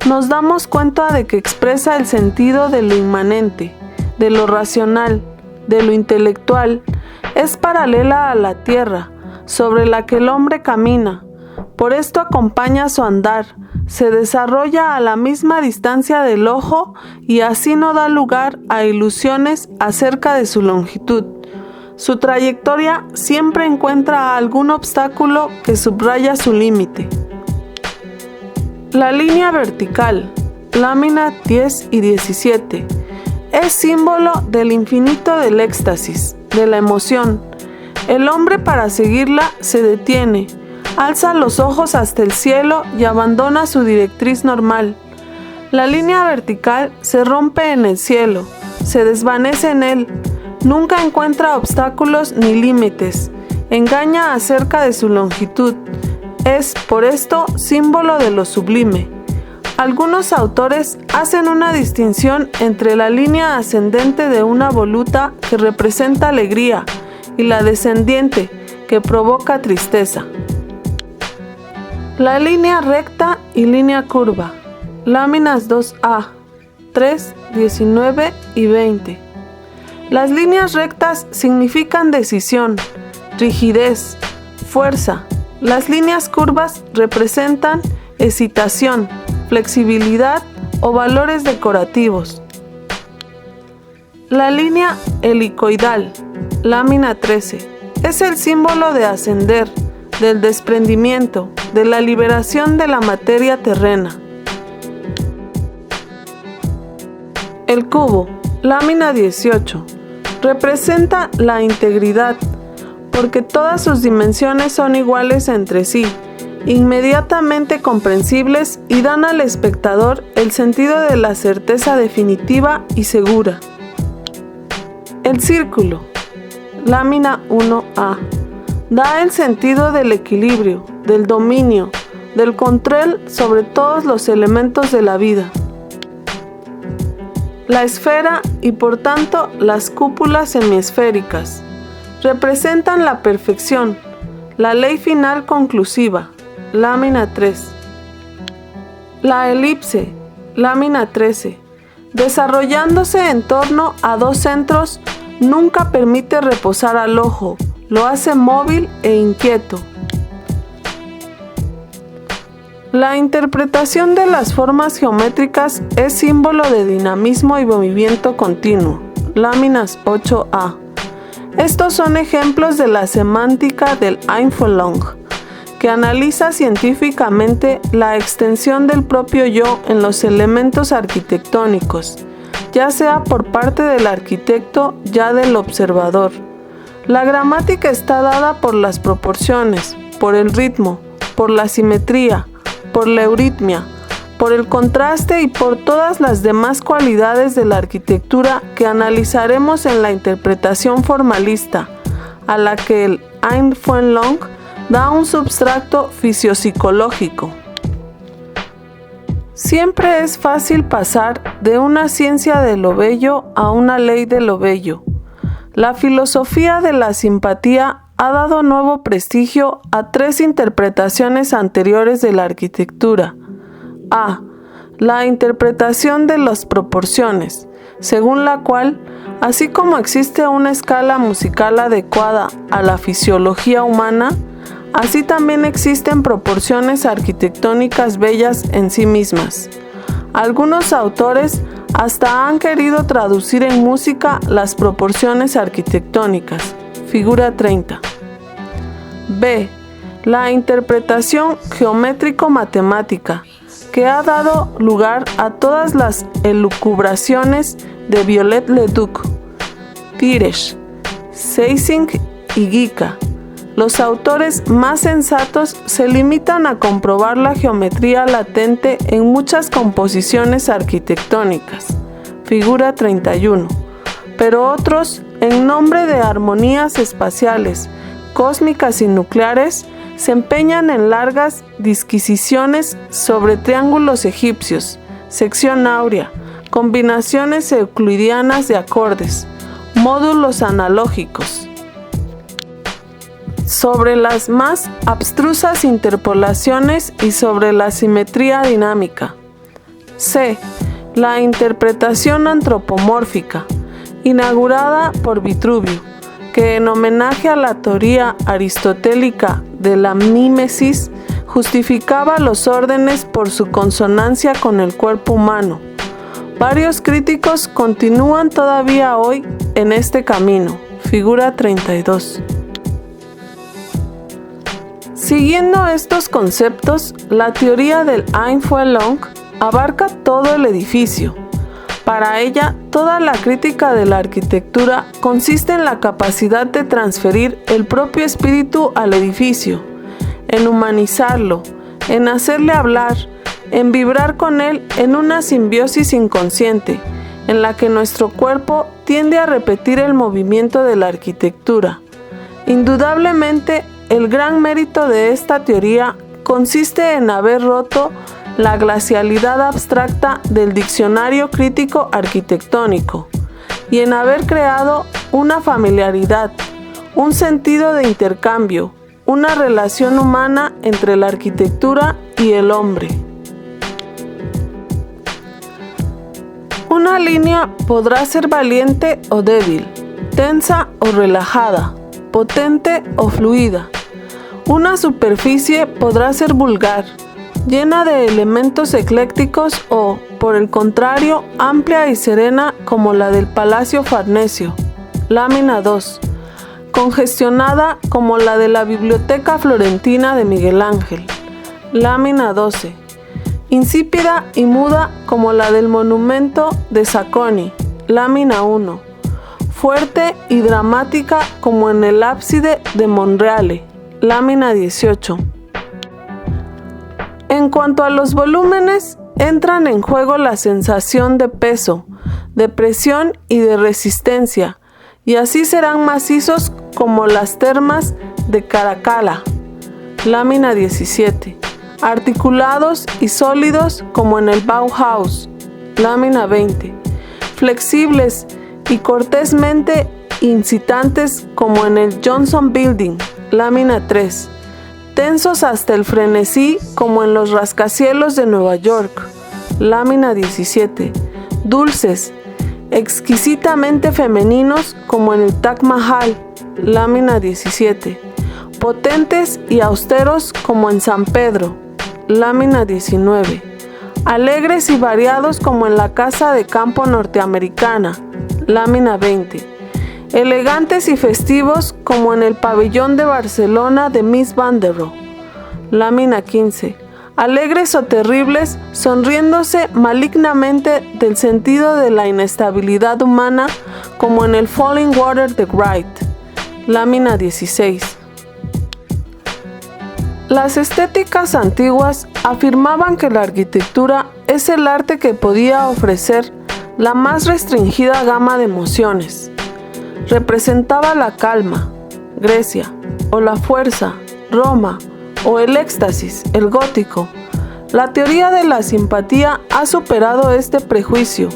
nos damos cuenta de que expresa el sentido de lo inmanente, de lo racional, de lo intelectual. Es paralela a la tierra, sobre la que el hombre camina. Por esto acompaña su andar, se desarrolla a la misma distancia del ojo y así no da lugar a ilusiones acerca de su longitud. Su trayectoria siempre encuentra algún obstáculo que subraya su límite. La línea vertical, lámina 10 y 17, es símbolo del infinito del éxtasis, de la emoción. El hombre para seguirla se detiene, alza los ojos hasta el cielo y abandona su directriz normal. La línea vertical se rompe en el cielo, se desvanece en él, nunca encuentra obstáculos ni límites, engaña acerca de su longitud. Es, por esto, símbolo de lo sublime. Algunos autores hacen una distinción entre la línea ascendente de una voluta que representa alegría y la descendiente que provoca tristeza. La línea recta y línea curva, láminas 2A, 3, 19 y 20. Las líneas rectas significan decisión, rigidez, fuerza. Las líneas curvas representan excitación, flexibilidad o valores decorativos. La línea helicoidal, lámina 13, es el símbolo de ascender, del desprendimiento, de la liberación de la materia terrena. El cubo, lámina 18, representa la integridad, porque todas sus dimensiones son iguales entre sí, inmediatamente comprensibles y dan al espectador el sentido de la certeza definitiva y segura. El círculo, lámina 1A, da el sentido del equilibrio, del dominio, del control sobre todos los elementos de la vida. La esfera y por tanto las cúpulas semiesféricas representan la perfección, la ley final conclusiva, lámina 3. La elipse, lámina 13, desarrollándose en torno a dos centros, nunca permite reposar al ojo, lo hace móvil e inquieto. La interpretación de las formas geométricas es símbolo de dinamismo y movimiento continuo, láminas 8a. Estos son ejemplos de la semántica del Einfühlung, que analiza científicamente la extensión del propio yo en los elementos arquitectónicos, ya sea por parte del arquitecto, ya del observador. La gramática está dada por las proporciones, por el ritmo, por la simetría, por la euritmia, por el contraste y por todas las demás cualidades de la arquitectura que analizaremos en la interpretación formalista, a la que el Einfühlung da un substrato fisiopsicológico. Siempre es fácil pasar de una ciencia de lo bello a una ley de lo bello. La filosofía de la simpatía ha dado nuevo prestigio a tres interpretaciones anteriores de la arquitectura. A. La interpretación de las proporciones, según la cual, así como existe una escala musical adecuada a la fisiología humana, así también existen proporciones arquitectónicas bellas en sí mismas. Algunos autores hasta han querido traducir en música las proporciones arquitectónicas. Figura 30. B. La interpretación geométrico-matemática, que ha dado lugar a todas las elucubraciones de Viollet-le-Duc, Thiers, Zeising y Gica. Los autores más sensatos se limitan a comprobar la geometría latente en muchas composiciones arquitectónicas. Figura 31. Pero otros, en nombre de armonías espaciales, cósmicas y nucleares, se empeñan en largas disquisiciones sobre triángulos egipcios, sección áurea, combinaciones euclidianas de acordes, módulos analógicos, sobre las más abstrusas interpolaciones y sobre la simetría dinámica. C. La interpretación antropomórfica, inaugurada por Vitruvio, que en homenaje a la teoría aristotélica de la mímesis justificaba los órdenes por su consonancia con el cuerpo humano. Varios críticos continúan todavía hoy en este camino. Figura 32. Siguiendo estos conceptos, la teoría del Einfühlung abarca todo el edificio. Para ella, toda la crítica de la arquitectura consiste en la capacidad de transferir el propio espíritu al edificio, en humanizarlo, en hacerle hablar, en vibrar con él en una simbiosis inconsciente, en la que nuestro cuerpo tiende a repetir el movimiento de la arquitectura. Indudablemente, el gran mérito de esta teoría consiste en haber roto la glacialidad abstracta del diccionario crítico arquitectónico y en haber creado una familiaridad, un sentido de intercambio, una relación humana entre la arquitectura y el hombre. Una línea podrá ser valiente o débil, tensa o relajada, potente o fluida. Una superficie podrá ser vulgar, llena de elementos eclécticos o, por el contrario, amplia y serena como la del Palacio Farnesio, lámina 2, congestionada como la de la Biblioteca Florentina de Miguel Ángel, lámina 12, insípida y muda como la del Monumento de Sacconi, lámina 1, fuerte y dramática como en el ábside de Monreale, lámina 18. En cuanto a los volúmenes, entran en juego la sensación de peso, de presión y de resistencia, y así serán macizos como las termas de Caracalla, lámina 17, articulados y sólidos como en el Bauhaus, lámina 20, flexibles y cortésmente incitantes como en el Johnson Building, lámina 3, tensos hasta el frenesí como en los rascacielos de Nueva York, lámina 17, dulces, exquisitamente femeninos como en el Taj Mahal, lámina 17, potentes y austeros como en San Pedro, lámina 19, alegres y variados como en la Casa de Campo norteamericana, lámina 20, elegantes y festivos como en el pabellón de Barcelona de Mies van der Rohe, lámina 15, alegres o terribles, sonriéndose malignamente del sentido de la inestabilidad humana como en el Falling Water de Wright, lámina 16. Las estéticas antiguas afirmaban que la arquitectura es el arte que podía ofrecer la más restringida gama de emociones. Representaba la calma, Grecia, o la fuerza, Roma, o el éxtasis, el gótico. La teoría de la simpatía ha superado este prejuicio.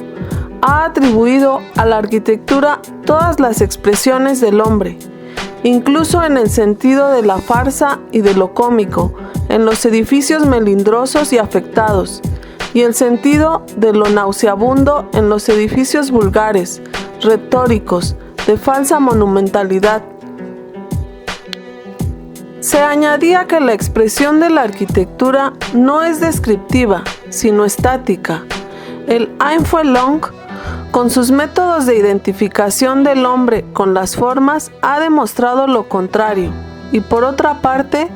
Ha atribuido a la arquitectura todas las expresiones del hombre, incluso en el sentido de la farsa y de lo cómico, en los edificios melindrosos y afectados, y el sentido de lo nauseabundo en los edificios vulgares, retóricos, de falsa monumentalidad. Se añadía que la expresión de la arquitectura no es descriptiva, sino estática. El Einfühlung, con sus métodos de identificación del hombre con las formas, ha demostrado lo contrario. Y por otra parte,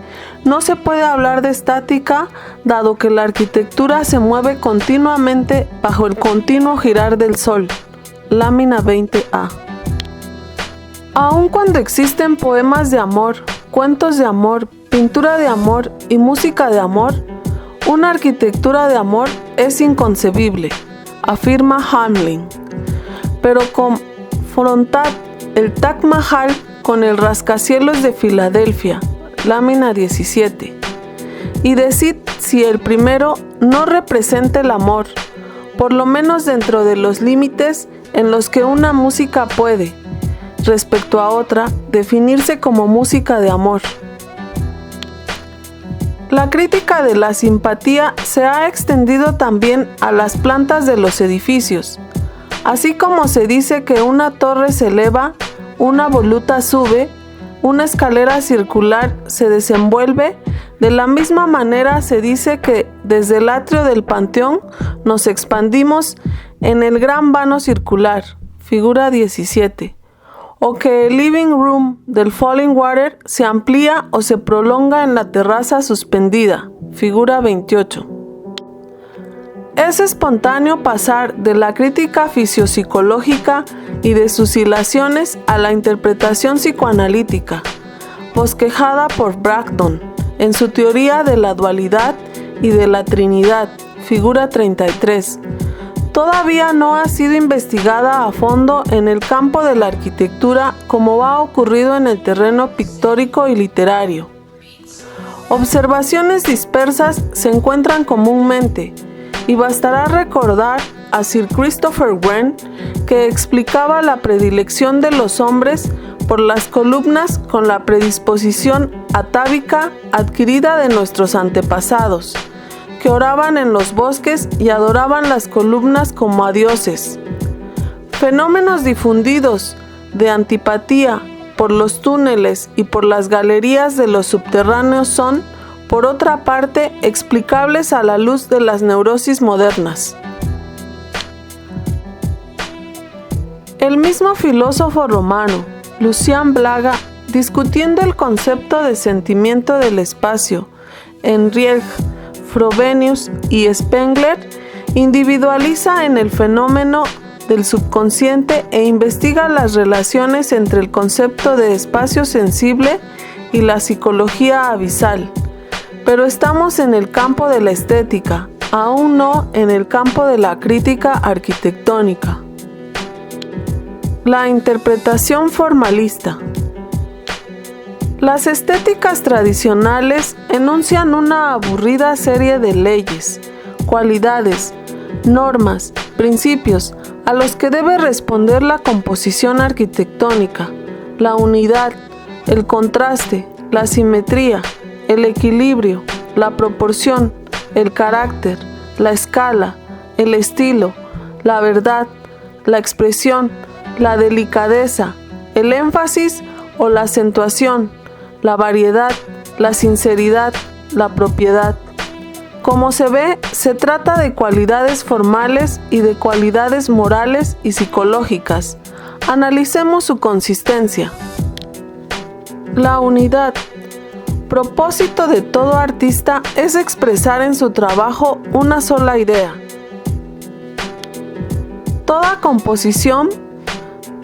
no se puede hablar de estática, dado que la arquitectura se mueve continuamente bajo el continuo girar del sol. Lámina 20A. Aun cuando existen poemas de amor, cuentos de amor, pintura de amor y música de amor, una arquitectura de amor es inconcebible, afirma Hamlin. Pero confrontad el Taj Mahal con el rascacielos de Filadelfia, lámina 17, y decid si el primero no representa el amor, por lo menos dentro de los límites en los que una música puede, respecto a otra, definirse como música de amor. La crítica de la simpatía se ha extendido también a las plantas de los edificios. Así como se dice que una torre se eleva, una voluta sube, una escalera circular se desenvuelve, de la misma manera se dice que desde el atrio del Panteón nos expandimos en el gran vano circular, figura 17. O que el living room del Falling Water se amplía o se prolonga en la terraza suspendida, figura 28. Es espontáneo pasar de la crítica fisiopsicológica y de sus hilaciones a la interpretación psicoanalítica, bosquejada por Bracton en su teoría de la dualidad y de la Trinidad, figura 33. Todavía no ha sido investigada a fondo en el campo de la arquitectura como ha ocurrido en el terreno pictórico y literario. Observaciones dispersas se encuentran comúnmente, y bastará recordar a Sir Christopher Wren, que explicaba la predilección de los hombres por las columnas con la predisposición atávica adquirida de nuestros antepasados, que oraban en los bosques y adoraban las columnas como a dioses. Fenómenos difundidos de antipatía por los túneles y por las galerías de los subterráneos son, por otra parte, explicables a la luz de las neurosis modernas. El mismo filósofo romano, Lucian Blaga, discutiendo el concepto de sentimiento del espacio en Rieg, Frobenius y Spengler, individualiza en el fenómeno del subconsciente e investiga las relaciones entre el concepto de espacio sensible y la psicología abisal. Pero estamos en el campo de la estética, aún no en el campo de la crítica arquitectónica. La interpretación formalista. Las estéticas tradicionales enuncian una aburrida serie de leyes, cualidades, normas, principios, a los que debe responder la composición arquitectónica, la unidad, el contraste, la simetría, el equilibrio, la proporción, el carácter, la escala, el estilo, la verdad, la expresión, la delicadeza, el énfasis o la acentuación, la variedad, la sinceridad, la propiedad. Como se ve, se trata de cualidades formales y de cualidades morales y psicológicas. Analicemos su consistencia. La unidad. Propósito de todo artista es expresar en su trabajo una sola idea. Toda composición,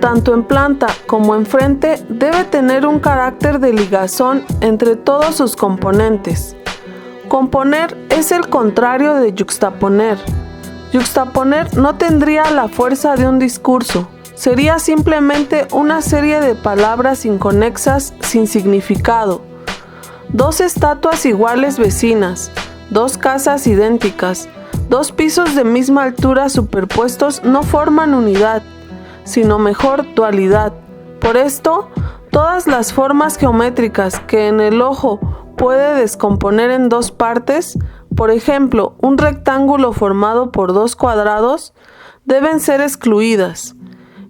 tanto en planta como en frente, debe tener un carácter de ligazón entre todos sus componentes. Componer es el contrario de yuxtaponer. Yuxtaponer no tendría la fuerza de un discurso, sería simplemente una serie de palabras inconexas sin significado. Dos estatuas iguales vecinas, dos casas idénticas, dos pisos de misma altura superpuestos no forman unidad, sino mejor dualidad. Por esto, todas las formas geométricas que en el ojo puede descomponer en dos partes, por ejemplo, un rectángulo formado por dos cuadrados, deben ser excluidas.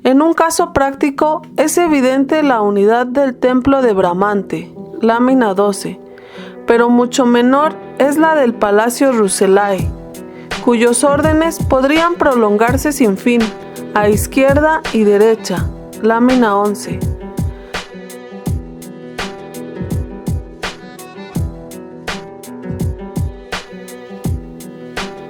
En un caso práctico, es evidente la unidad del templo de Bramante, lámina 12, pero mucho menor es la del Palacio Rucellai, cuyos órdenes podrían prolongarse sin fin, a izquierda y derecha, lámina 11.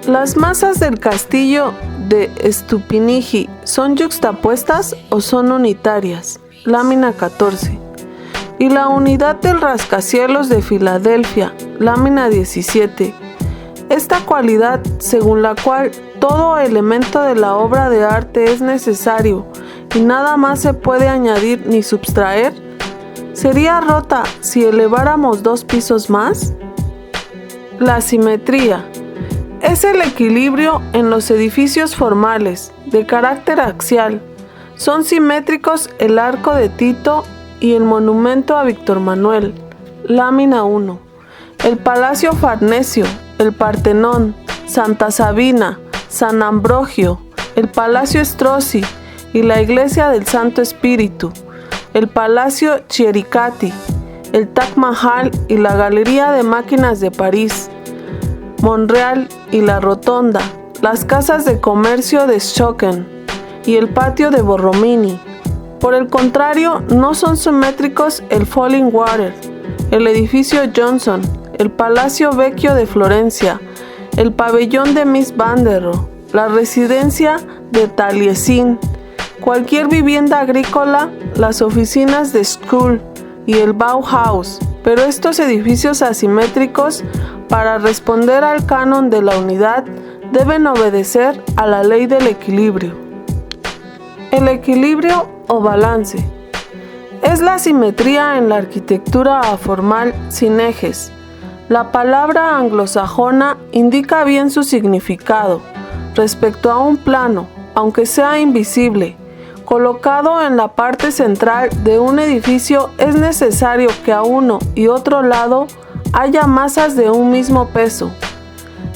¿Las masas del castillo de Stupinigi son yuxtapuestas o son unitarias? Lámina 14. Y la unidad del rascacielos de Filadelfia, lámina 17. Esta cualidad, según la cual todo elemento de la obra de arte es necesario y nada más se puede añadir ni subtraer, ¿sería rota si eleváramos dos pisos más? La simetría. Es el equilibrio en los edificios formales, de carácter axial. Son simétricos el arco de Tito y el monumento a Víctor Manuel, lámina 1. El Palacio Farnesio, el Partenón, Santa Sabina, San Ambrogio, el Palacio Strozzi y la Iglesia del Santo Espíritu, el Palacio Chiericati, el Taj Mahal y la Galería de Máquinas de París, Monreal y la Rotonda, las casas de comercio de Schocken y el patio de Borromini. Por el contrario, no son simétricos el Falling Water, el edificio Johnson, el Palacio Vecchio de Florencia, el pabellón de Miss Van der Rohe, la residencia de Taliesin, cualquier vivienda agrícola, las oficinas de School y el Bauhaus, pero estos edificios asimétricos, para responder al canon de la unidad, deben obedecer a la ley del equilibrio. El equilibrio o balance es la simetría en la arquitectura formal sin ejes. La palabra anglosajona indica bien su significado respecto a un plano, aunque sea invisible, colocado en la parte central de un edificio. Es necesario que a uno y otro lado haya masas de un mismo peso.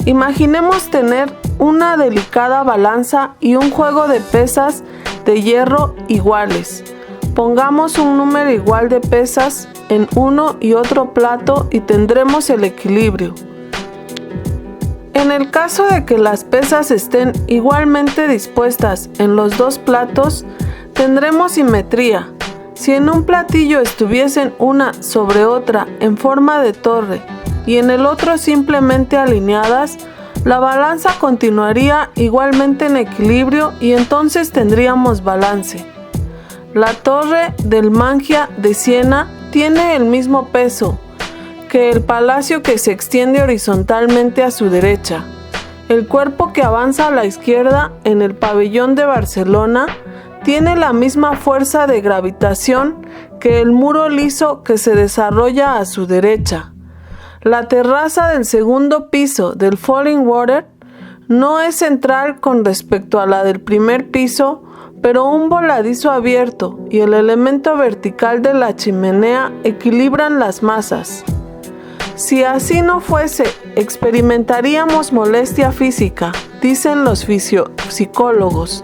Imaginemos tener una delicada balanza y un juego de pesas de hierro iguales. Pongamos un número igual de pesas en uno y otro plato y tendremos el equilibrio. En el caso de que las pesas estén igualmente dispuestas en los dos platos, tendremos simetría. Si en un platillo estuviesen una sobre otra en forma de torre y en el otro simplemente alineadas, la balanza continuaría igualmente en equilibrio y entonces tendríamos balance. La torre del Mangia de Siena tiene el mismo peso que el palacio que se extiende horizontalmente a su derecha. El cuerpo que avanza a la izquierda en el pabellón de Barcelona tiene la misma fuerza de gravitación que el muro liso que se desarrolla a su derecha. La terraza del segundo piso del Falling Water No es central con respecto a la del primer piso, pero un voladizo abierto y el elemento vertical de la chimenea equilibran las masas. Si así no fuese, experimentaríamos molestia física, dicen los psicólogos,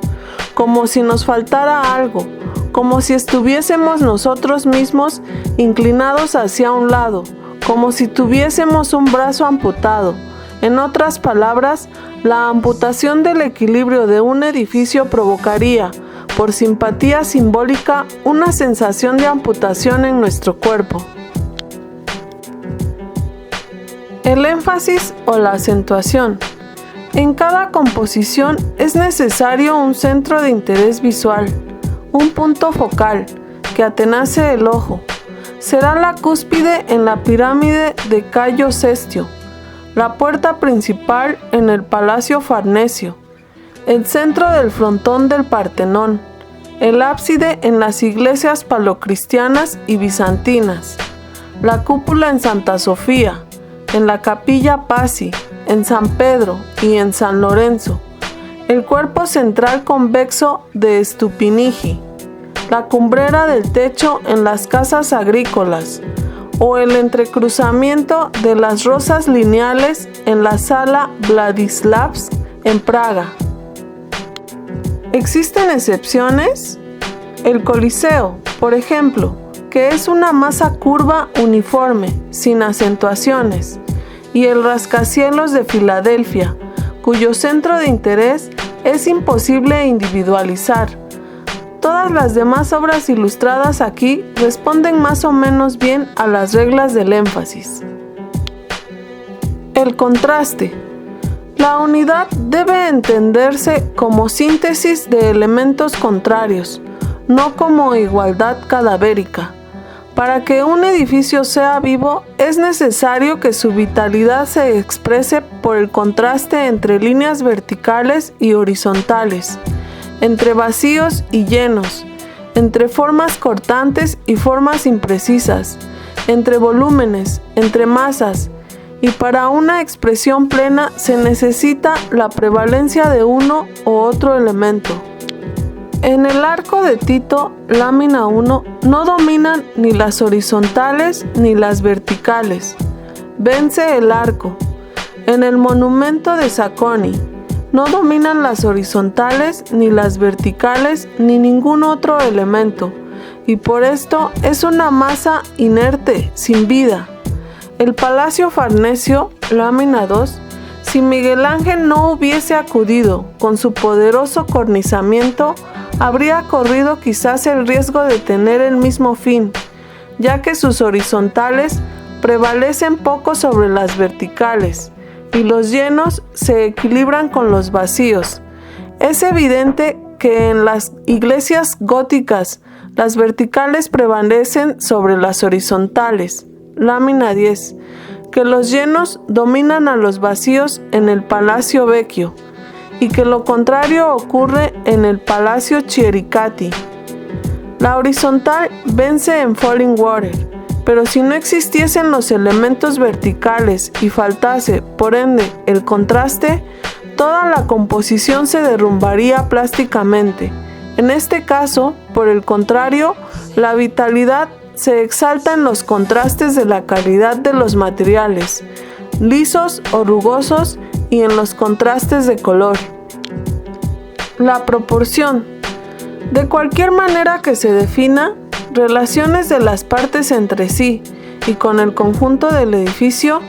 como si nos faltara algo, como si estuviésemos nosotros mismos inclinados hacia un lado, como si tuviésemos un brazo amputado. En otras palabras, la amputación del equilibrio de un edificio provocaría, por simpatía simbólica, una sensación de amputación en nuestro cuerpo. El énfasis o la acentuación. En cada composición es necesario un centro de interés visual, un punto focal que atenace el ojo. Será la cúspide en la pirámide de Cayo Cestio, la puerta principal en el Palacio Farnesio, el centro del frontón del Partenón, el ábside en las iglesias paleocristianas y bizantinas, la cúpula en Santa Sofía, en la Capilla Pazzi, en San Pedro y en San Lorenzo, el cuerpo central convexo de Stupinigi, la cumbrera del techo en las casas agrícolas, o el entrecruzamiento de las rosas lineales en la sala Vladislavsk en Praga. ¿Existen excepciones? El Coliseo, por ejemplo, que es una masa curva uniforme, sin acentuaciones, y el rascacielos de Filadelfia, cuyo centro de interés es imposible individualizar. Todas las demás obras ilustradas aquí responden más o menos bien a las reglas del énfasis. El contraste. La unidad debe entenderse como síntesis de elementos contrarios, no como igualdad cadavérica. Para que un edificio sea vivo, es necesario que su vitalidad se exprese por el contraste entre líneas verticales y horizontales, entre vacíos y llenos, entre formas cortantes y formas imprecisas, entre volúmenes, entre masas, y para una expresión plena se necesita la prevalencia de uno u otro elemento. En el arco de Tito, lámina 1, no dominan ni las horizontales ni las verticales. Vence el arco. En el monumento de Sacconi, no dominan las horizontales ni las verticales ni ningún otro elemento, y por esto es una masa inerte, sin vida. El Palacio Farnesio, lámina 2, si Miguel Ángel no hubiese acudido con su poderoso cornizamiento, habría corrido quizás el riesgo de tener el mismo fin, ya que sus horizontales prevalecen poco sobre las verticales, y los llenos se equilibran con los vacíos. Es evidente que en las iglesias góticas las verticales prevalecen sobre las horizontales, lámina 10, que los llenos dominan a los vacíos en el Palacio Vecchio, y que lo contrario ocurre en el Palacio Chiericati. La horizontal vence en Falling Water, pero si no existiesen los elementos verticales y faltase, por ende, el contraste, toda la composición se derrumbaría plásticamente. En este caso, por el contrario, la vitalidad se exalta en los contrastes de la calidad de los materiales, lisos o rugosos, y en los contrastes de color. La proporción. De cualquier manera que se defina, relaciones de las partes entre sí y con el conjunto del edificio,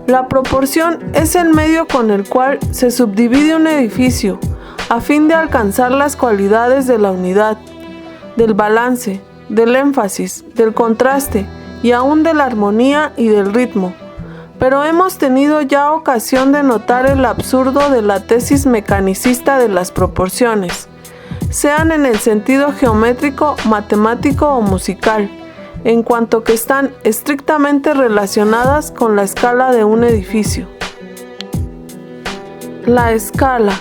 la proporción es el medio con el cual se subdivide un edificio, a fin de alcanzar las cualidades de la unidad, del balance, del énfasis, del contraste y aún de la armonía y del ritmo. Pero hemos tenido ya ocasión de notar el absurdo de la tesis mecanicista de las proporciones, sean en el sentido geométrico, matemático o musical, en cuanto que están estrictamente relacionadas con la escala de un edificio. La escala.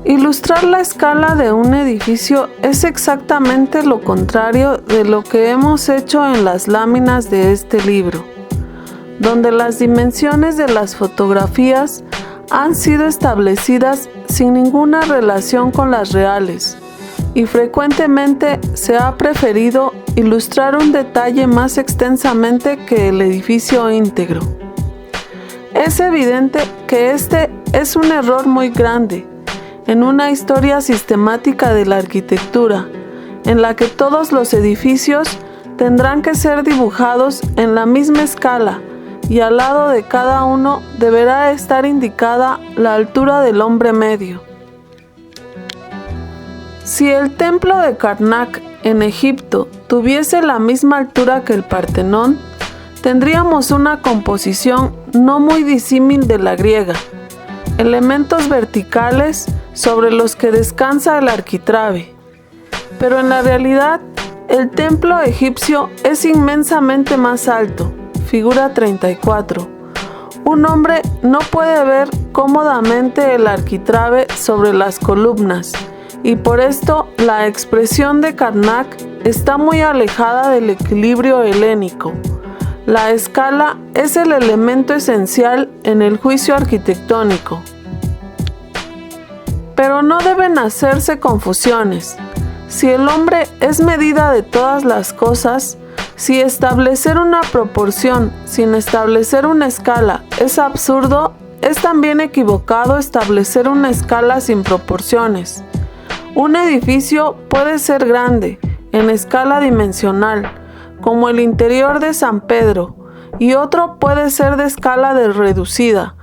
Ilustrar la escala de un edificio es exactamente lo contrario de lo que hemos hecho en las láminas de este libro, donde las dimensiones de las fotografías han sido establecidas sin ninguna relación con las reales, y frecuentemente se ha preferido ilustrar un detalle más extensamente que el edificio íntegro. Es evidente que este es un error muy grande en una historia sistemática de la arquitectura, en la que todos los edificios tendrán que ser dibujados en la misma escala y al lado de cada uno deberá estar indicada la altura del hombre medio. Si el templo de Karnak en Egipto tuviese la misma altura que el Partenón, tendríamos una composición no muy disímil de la griega, elementos verticales sobre los que descansa el arquitrabe. Pero en la realidad, el templo egipcio es inmensamente más alto, figura 34. Un hombre no puede ver cómodamente el arquitrabe sobre las columnas, y por esto la expresión de Karnak está muy alejada del equilibrio helénico. La escala es el elemento esencial en el juicio arquitectónico. Pero no deben hacerse confusiones. Si el hombre es medida de todas las cosas, si establecer una proporción sin establecer una escala es absurdo, es también equivocado establecer una escala sin proporciones. Un edificio puede ser grande, en escala dimensional, como el interior de San Pedro, y otro puede ser de escala reducida,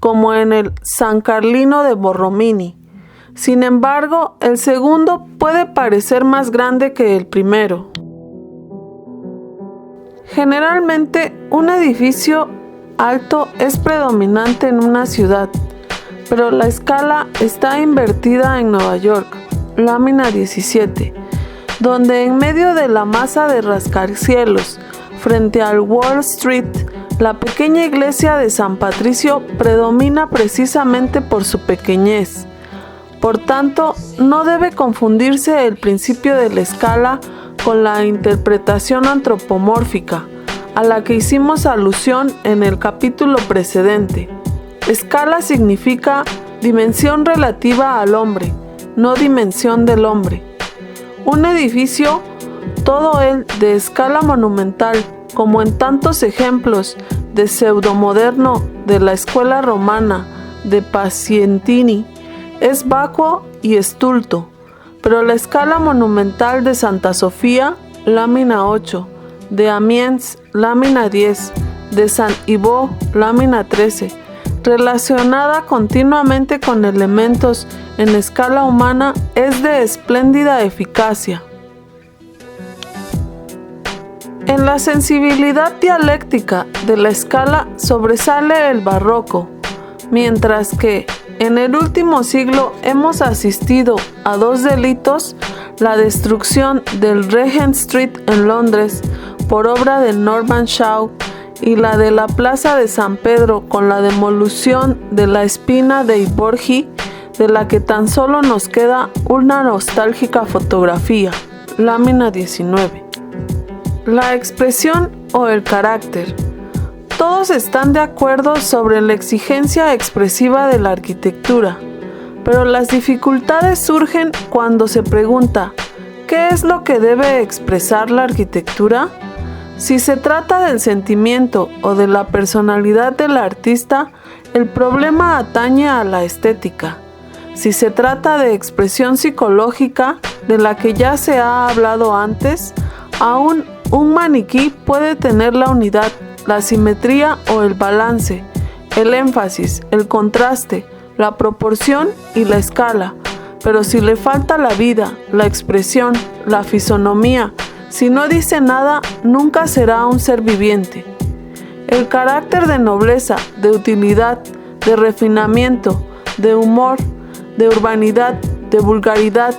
como en el San Carlino de Borromini. Sin embargo, el segundo puede parecer más grande que el primero. Generalmente, un edificio alto es predominante en una ciudad, pero la escala está invertida en Nueva York, lámina 17, donde en medio de la masa de rascacielos, frente al Wall Street, la pequeña iglesia de San Patricio predomina precisamente por su pequeñez. Por tanto, no debe confundirse el principio de la escala con la interpretación antropomórfica, a la que hicimos alusión en el capítulo precedente. Escala significa dimensión relativa al hombre, no dimensión del hombre. Un edificio, todo él de escala monumental, como en tantos ejemplos de pseudomoderno de la escuela romana de Pacientini, es vacuo y estulto, pero la escala monumental de Santa Sofía, lámina 8, de Amiens, lámina 10, de San Ivo, lámina 13, relacionada continuamente con elementos en escala humana, es de espléndida eficacia. En la sensibilidad dialéctica de la escala sobresale el barroco, mientras que en el último siglo hemos asistido a dos delitos: la destrucción del Regent Street en Londres por obra de Norman Shaw y la de la Plaza de San Pedro con la demolición de la Espina dei Borghi, de la que tan solo nos queda una nostálgica fotografía, lámina 19. La expresión o el carácter. Todos están de acuerdo sobre la exigencia expresiva de la arquitectura, pero las dificultades surgen cuando se pregunta: ¿qué es lo que debe expresar la arquitectura? Si se trata del sentimiento o de la personalidad del artista, el problema atañe a la estética. Si se trata de expresión psicológica, de la que ya se ha hablado antes, aún un maniquí puede tener la unidad, la simetría o el balance, el énfasis, el contraste, la proporción y la escala. Pero si le falta la vida, la expresión, la fisonomía, si no dice nada, nunca será un ser viviente. El carácter de nobleza, de utilidad, de refinamiento, de humor, de urbanidad, de vulgaridad,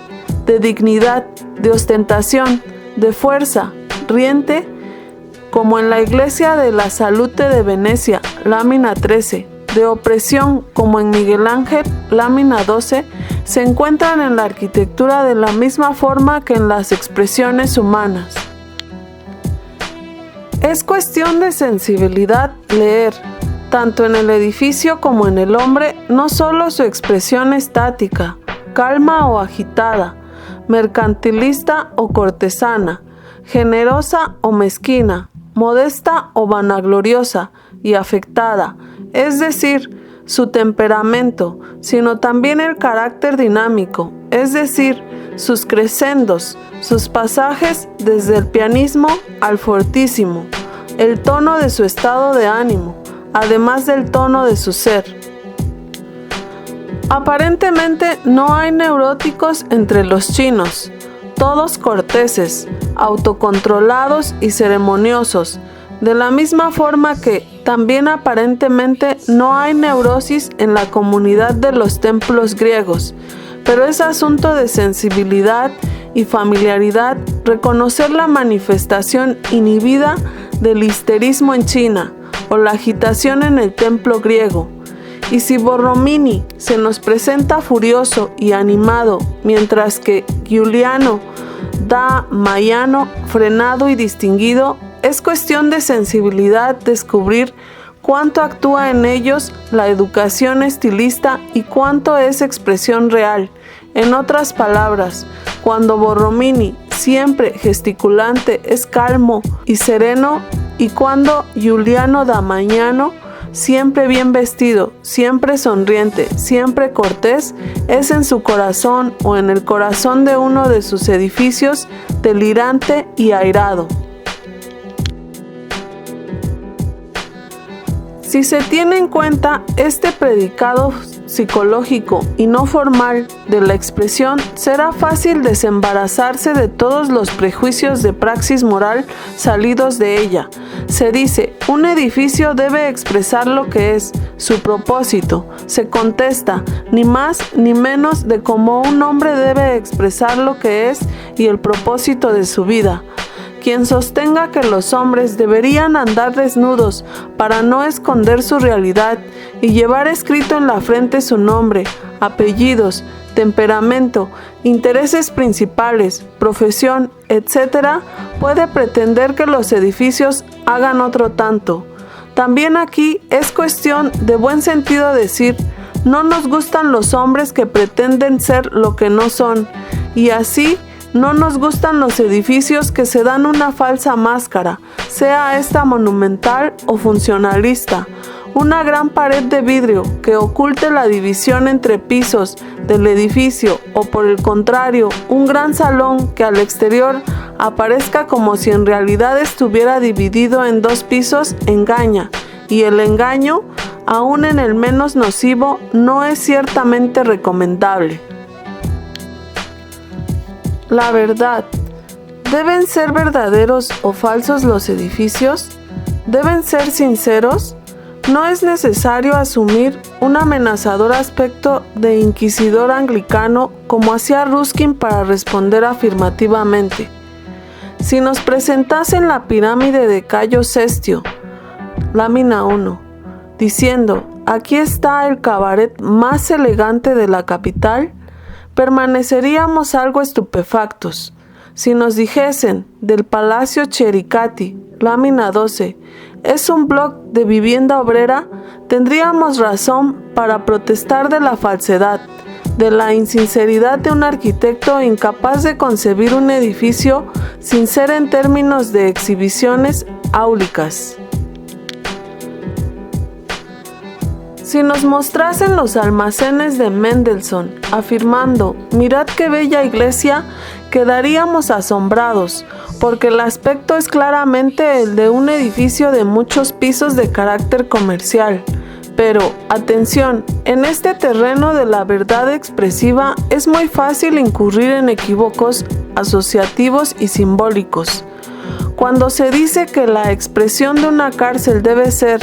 de dignidad, de ostentación, de fuerza, riente, como en la iglesia de la Salute de Venecia, lámina 13, de opresión, como en Miguel Ángel, lámina 12, se encuentran en la arquitectura de la misma forma que en las expresiones humanas. Es cuestión de sensibilidad leer, Tanto en el edificio como en el hombre, no solo su expresión estática, calma o agitada, mercantilista o cortesana, generosa o mezquina, modesta o vanagloriosa y afectada, es decir, su temperamento, sino también el carácter dinámico, es decir, sus crescendos, sus pasajes desde el pianismo al fortísimo, el tono de su estado de ánimo, además del tono de su ser. Aparentemente no hay neuróticos entre los chinos, todos corteses, autocontrolados y ceremoniosos, de la misma forma que también aparentemente no hay neurosis en la comunidad de los templos griegos, pero es asunto de sensibilidad y familiaridad reconocer la manifestación inhibida del histerismo en China o la agitación en el templo griego. Y si Borromini se nos presenta furioso y animado, mientras que Giuliano da Maiano frenado y distinguido, es cuestión de sensibilidad descubrir cuánto actúa en ellos la educación estilista y cuánto es expresión real. En otras palabras, cuando Borromini, siempre gesticulante, es calmo y sereno, y cuando Giuliano da Maiano, siempre bien vestido, siempre sonriente, siempre cortés, es en su corazón o en el corazón de uno de sus edificios delirante y airado. Si se tiene en cuenta este predicado psicológico y no formal de la expresión, será fácil desembarazarse de todos los prejuicios de praxis moral salidos de ella. Se dice, un edificio debe expresar lo que es, su propósito. Se contesta, ni más ni menos de cómo un hombre debe expresar lo que es y el propósito de su vida. Quien sostenga que los hombres deberían andar desnudos para no esconder su realidad y llevar escrito en la frente su nombre, apellidos, temperamento, intereses principales, profesión, etc., puede pretender que los edificios hagan otro tanto. También aquí es cuestión de buen sentido decir, no nos gustan los hombres que pretenden ser lo que no son, y así no nos gustan los edificios que se dan una falsa máscara, sea esta monumental o funcionalista. Una gran pared de vidrio que oculte la división entre pisos del edificio o, por el contrario, un gran salón que al exterior aparezca como si en realidad estuviera dividido en dos pisos engaña, y el engaño, aun en el menos nocivo, no es ciertamente recomendable. La verdad. ¿Deben ser verdaderos o falsos los edificios? ¿Deben ser sinceros? No es necesario asumir un amenazador aspecto de inquisidor anglicano como hacía Ruskin para responder afirmativamente. Si nos presentasen la pirámide de Cayo Sestio, lámina 1, diciendo, aquí está el cabaret más elegante de la capital, permaneceríamos algo estupefactos. Si nos dijesen del Palacio Chericati, lámina 12, es un bloc de vivienda obrera, tendríamos razón para protestar de la falsedad, de la insinceridad de un arquitecto incapaz de concebir un edificio sin ser en términos de exhibiciones áulicas. Si nos mostrasen los almacenes de Mendelssohn afirmando, mirad qué bella iglesia, quedaríamos asombrados, porque el aspecto es claramente el de un edificio de muchos pisos de carácter comercial. Pero, atención, en este terreno de la verdad expresiva es muy fácil incurrir en equívocos asociativos y simbólicos. Cuando se dice que la expresión de una cárcel debe ser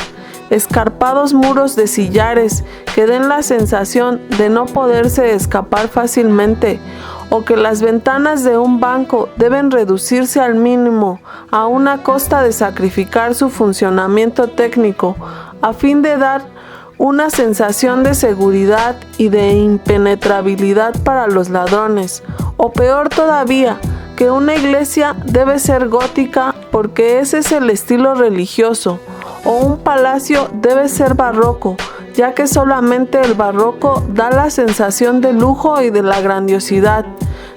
escarpados muros de sillares que den la sensación de no poderse escapar fácilmente, o que las ventanas de un banco deben reducirse al mínimo a una costa de sacrificar su funcionamiento técnico a fin de dar una sensación de seguridad y de impenetrabilidad para los ladrones, o peor todavía, que una iglesia debe ser gótica porque ese es el estilo religioso, o un palacio debe ser barroco, ya que solamente el barroco da la sensación de lujo y de la grandiosidad.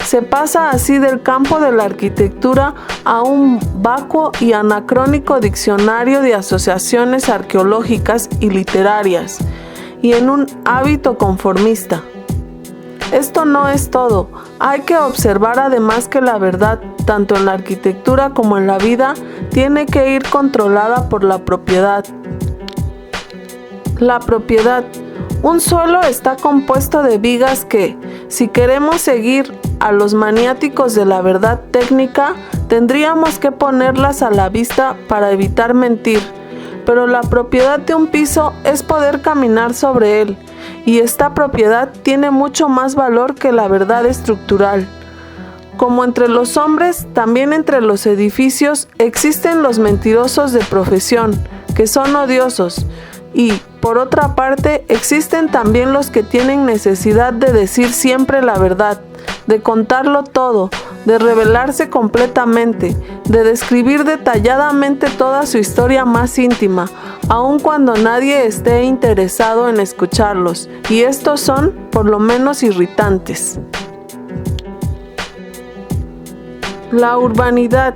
Se pasa así del campo de la arquitectura a un vacuo y anacrónico diccionario de asociaciones arqueológicas y literarias, y en un hábito conformista. Esto no es todo. Hay que observar además que la verdad, tanto en la arquitectura como en la vida, tiene que ir controlada por la propiedad. La propiedad. Un suelo está compuesto de vigas que, si queremos seguir a los maniáticos de la verdad técnica, tendríamos que ponerlas a la vista para evitar mentir. Pero la propiedad de un piso es poder caminar sobre él, y esta propiedad tiene mucho más valor que la verdad estructural. Como entre los hombres, también entre los edificios existen los mentirosos de profesión, que son odiosos, y, por otra parte, existen también los que tienen necesidad de decir siempre la verdad, de contarlo todo, de revelarse completamente, de describir detalladamente toda su historia más íntima, aun cuando nadie esté interesado en escucharlos, y estos son, por lo menos, irritantes. La urbanidad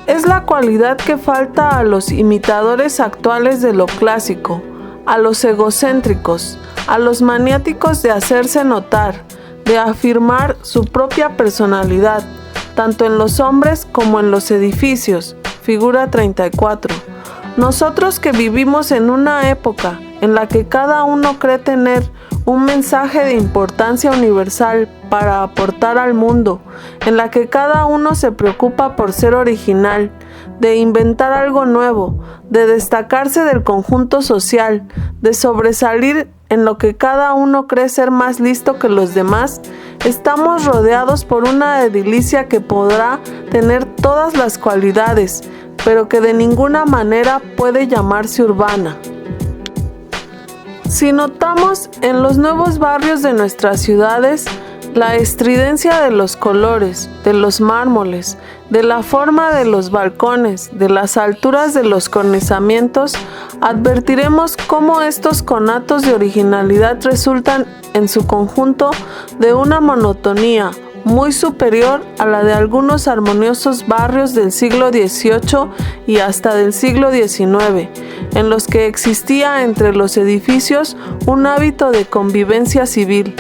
es la cualidad que falta a los imitadores actuales de lo clásico, a los egocéntricos, a los maniáticos de hacerse notar, de afirmar su propia personalidad, tanto en los hombres como en los edificios. Figura 34. Nosotros que vivimos en una época en la que cada uno cree tener un mensaje de importancia universal para aportar al mundo, en la que cada uno se preocupa por ser original, de inventar algo nuevo, de destacarse del conjunto social, de sobresalir en lo que cada uno cree ser más listo que los demás, estamos rodeados por una edilicia que podrá tener todas las cualidades, pero que de ninguna manera puede llamarse urbana. Si notamos en los nuevos barrios de nuestras ciudades la estridencia de los colores, de los mármoles, de la forma de los balcones, de las alturas de los cornizamientos, advertiremos cómo estos conatos de originalidad resultan en su conjunto de una monotonía muy superior a la de algunos armoniosos barrios del siglo XVIII y hasta del siglo XIX, en los que existía entre los edificios un hábito de convivencia civil.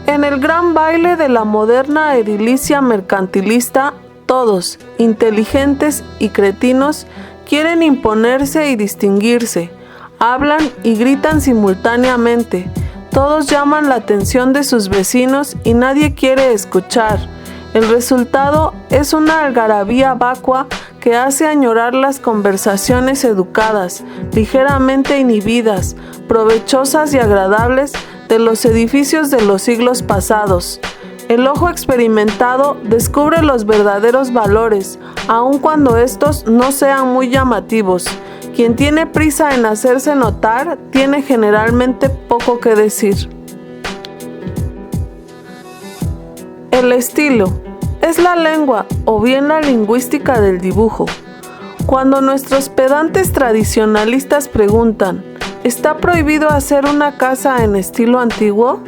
En el gran baile de la moderna edilicia mercantilista, todos, inteligentes y cretinos, quieren imponerse y distinguirse, hablan y gritan simultáneamente. Todos llaman la atención de sus vecinos y nadie quiere escuchar. El resultado es una algarabía vacua que hace añorar las conversaciones educadas, ligeramente inhibidas, provechosas y agradables de los edificios de los siglos pasados. El ojo experimentado descubre los verdaderos valores, aun cuando estos no sean muy llamativos. Quien tiene prisa en hacerse notar tiene generalmente poco que decir. El estilo es la lengua o bien la lingüística del dibujo. Cuando nuestros pedantes tradicionalistas preguntan, ¿está prohibido hacer una casa en estilo antiguo?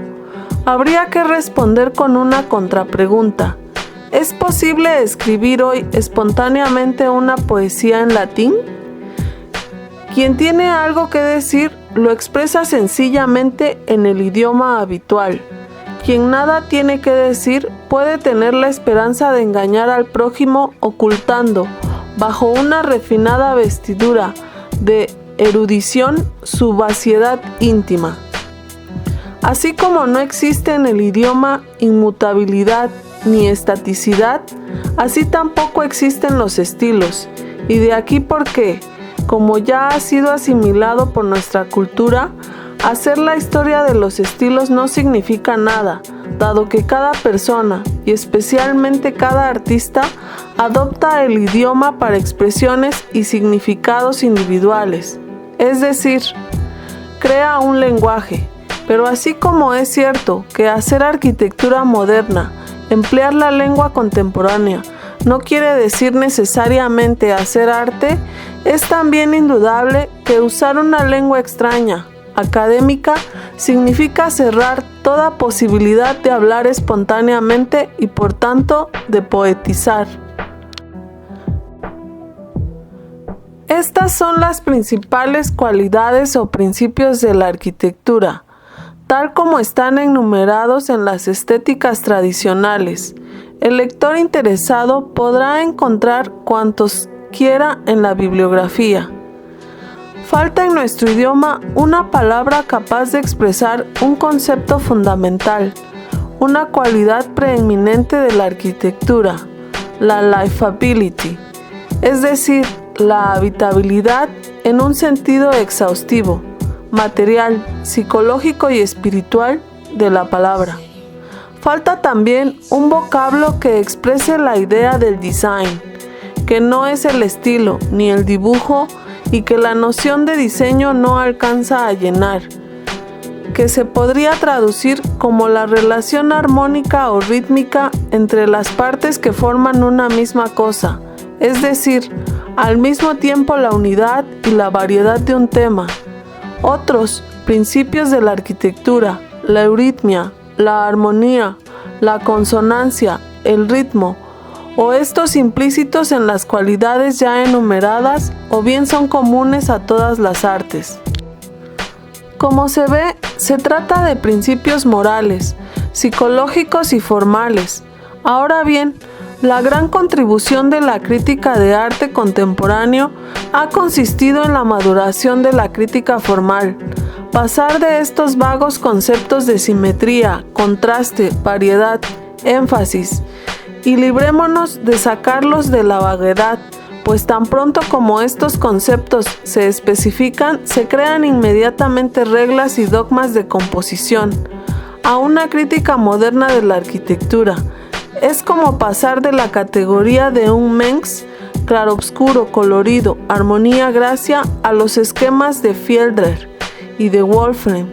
Habría que responder con una contrapregunta. ¿Es posible escribir hoy espontáneamente una poesía en latín? Quien tiene algo que decir lo expresa sencillamente en el idioma habitual. Quien nada tiene que decir puede tener la esperanza de engañar al prójimo ocultando, bajo una refinada vestidura de erudición, su vaciedad íntima. Así como no existe en el idioma inmutabilidad ni estaticidad, así tampoco existen los estilos, y de aquí porque, como ya ha sido asimilado por nuestra cultura, hacer la historia de los estilos no significa nada, dado que cada persona, y especialmente cada artista, adopta el idioma para expresiones y significados individuales. Es decir, crea un lenguaje. Pero así como es cierto que hacer arquitectura moderna, emplear la lengua contemporánea, no quiere decir necesariamente hacer arte, es también indudable que usar una lengua extraña, académica, significa cerrar toda posibilidad de hablar espontáneamente y por tanto de poetizar. Estas son las principales cualidades o principios de la arquitectura, tal como están enumerados en las estéticas tradicionales. El lector interesado podrá encontrar cuantos quiera en la bibliografía. Falta en nuestro idioma una palabra capaz de expresar un concepto fundamental, una cualidad preeminente de la arquitectura, la livability, es decir, la habitabilidad en un sentido exhaustivo, material, psicológico y espiritual de la palabra. Falta también un vocablo que exprese la idea del design, que no es el estilo ni el dibujo y que la noción de diseño no alcanza a llenar, que se podría traducir como la relación armónica o rítmica entre las partes que forman una misma cosa, es decir, al mismo tiempo la unidad y la variedad de un tema. Otros principios de la arquitectura, la euritmia, la armonía, la consonancia, el ritmo, o estos implícitos en las cualidades ya enumeradas, o bien son comunes a todas las artes. Como se ve, se trata de principios morales, psicológicos y formales. Ahora bien, la gran contribución de la crítica de arte contemporáneo ha consistido en la maduración de la crítica formal, pasar de estos vagos conceptos de simetría, contraste, variedad, énfasis, y librémonos de sacarlos de la vaguedad, pues tan pronto como estos conceptos se especifican, se crean inmediatamente reglas y dogmas de composición, a una crítica moderna de la arquitectura. Es como pasar de la categoría de un Mengs, claroscuro, colorido, armonía, gracia, a los esquemas de Fiedler y de Wolfram.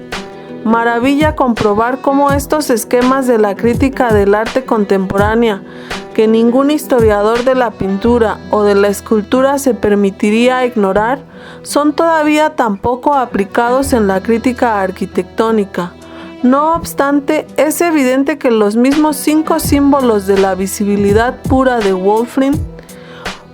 Maravilla comprobar cómo estos esquemas de la crítica del arte contemporánea, que ningún historiador de la pintura o de la escultura se permitiría ignorar, son todavía tan poco aplicados en la crítica arquitectónica. No obstante, es evidente que los mismos 5 símbolos de la visibilidad pura de Wolfram,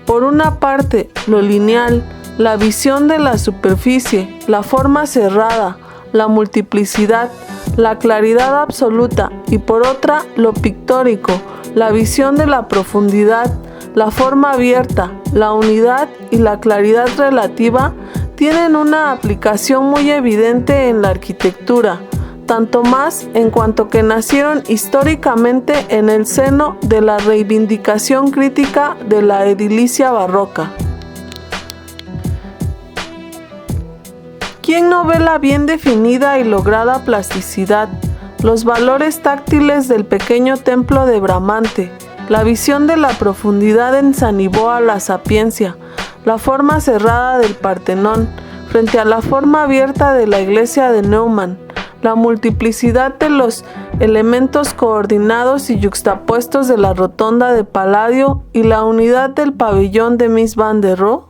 por una parte, lo lineal, la visión de la superficie, la forma cerrada, la multiplicidad, la claridad absoluta, y por otra, lo pictórico, la visión de la profundidad, la forma abierta, la unidad y la claridad relativa, tienen una aplicación muy evidente en la arquitectura, tanto más en cuanto que nacieron históricamente en el seno de la reivindicación crítica de la edilicia barroca. ¿Quién no ve la bien definida y lograda plasticidad, los valores táctiles del pequeño templo de Bramante, la visión de la profundidad en Saniboa la Sapiencia, la forma cerrada del Partenón, frente a la forma abierta de la iglesia de Neumann, la multiplicidad de los elementos coordinados y yuxtapuestos de la rotonda de Palladio y la unidad del pabellón de Mies van der Rohe?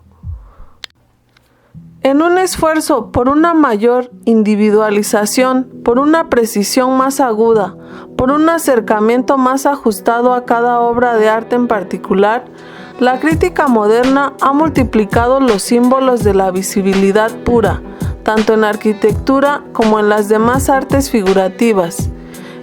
En un esfuerzo por una mayor individualización, por una precisión más aguda, por un acercamiento más ajustado a cada obra de arte en particular, la crítica moderna ha multiplicado los símbolos de la visibilidad pura, tanto en arquitectura como en las demás artes figurativas.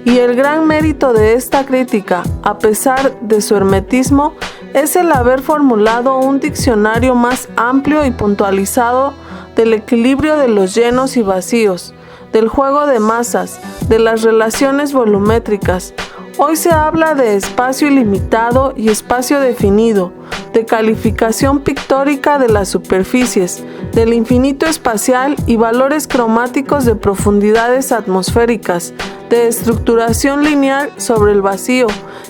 Y el gran mérito de esta crítica, a pesar de su hermetismo, es el haber formulado un diccionario más amplio y puntualizado del equilibrio de los llenos y vacíos, del juego de masas, de las relaciones volumétricas. Hoy se habla de espacio ilimitado y espacio definido, de calificación pictórica de las superficies, del infinito espacial y valores cromáticos de profundidades atmosféricas, de estructuración lineal sobre el vacío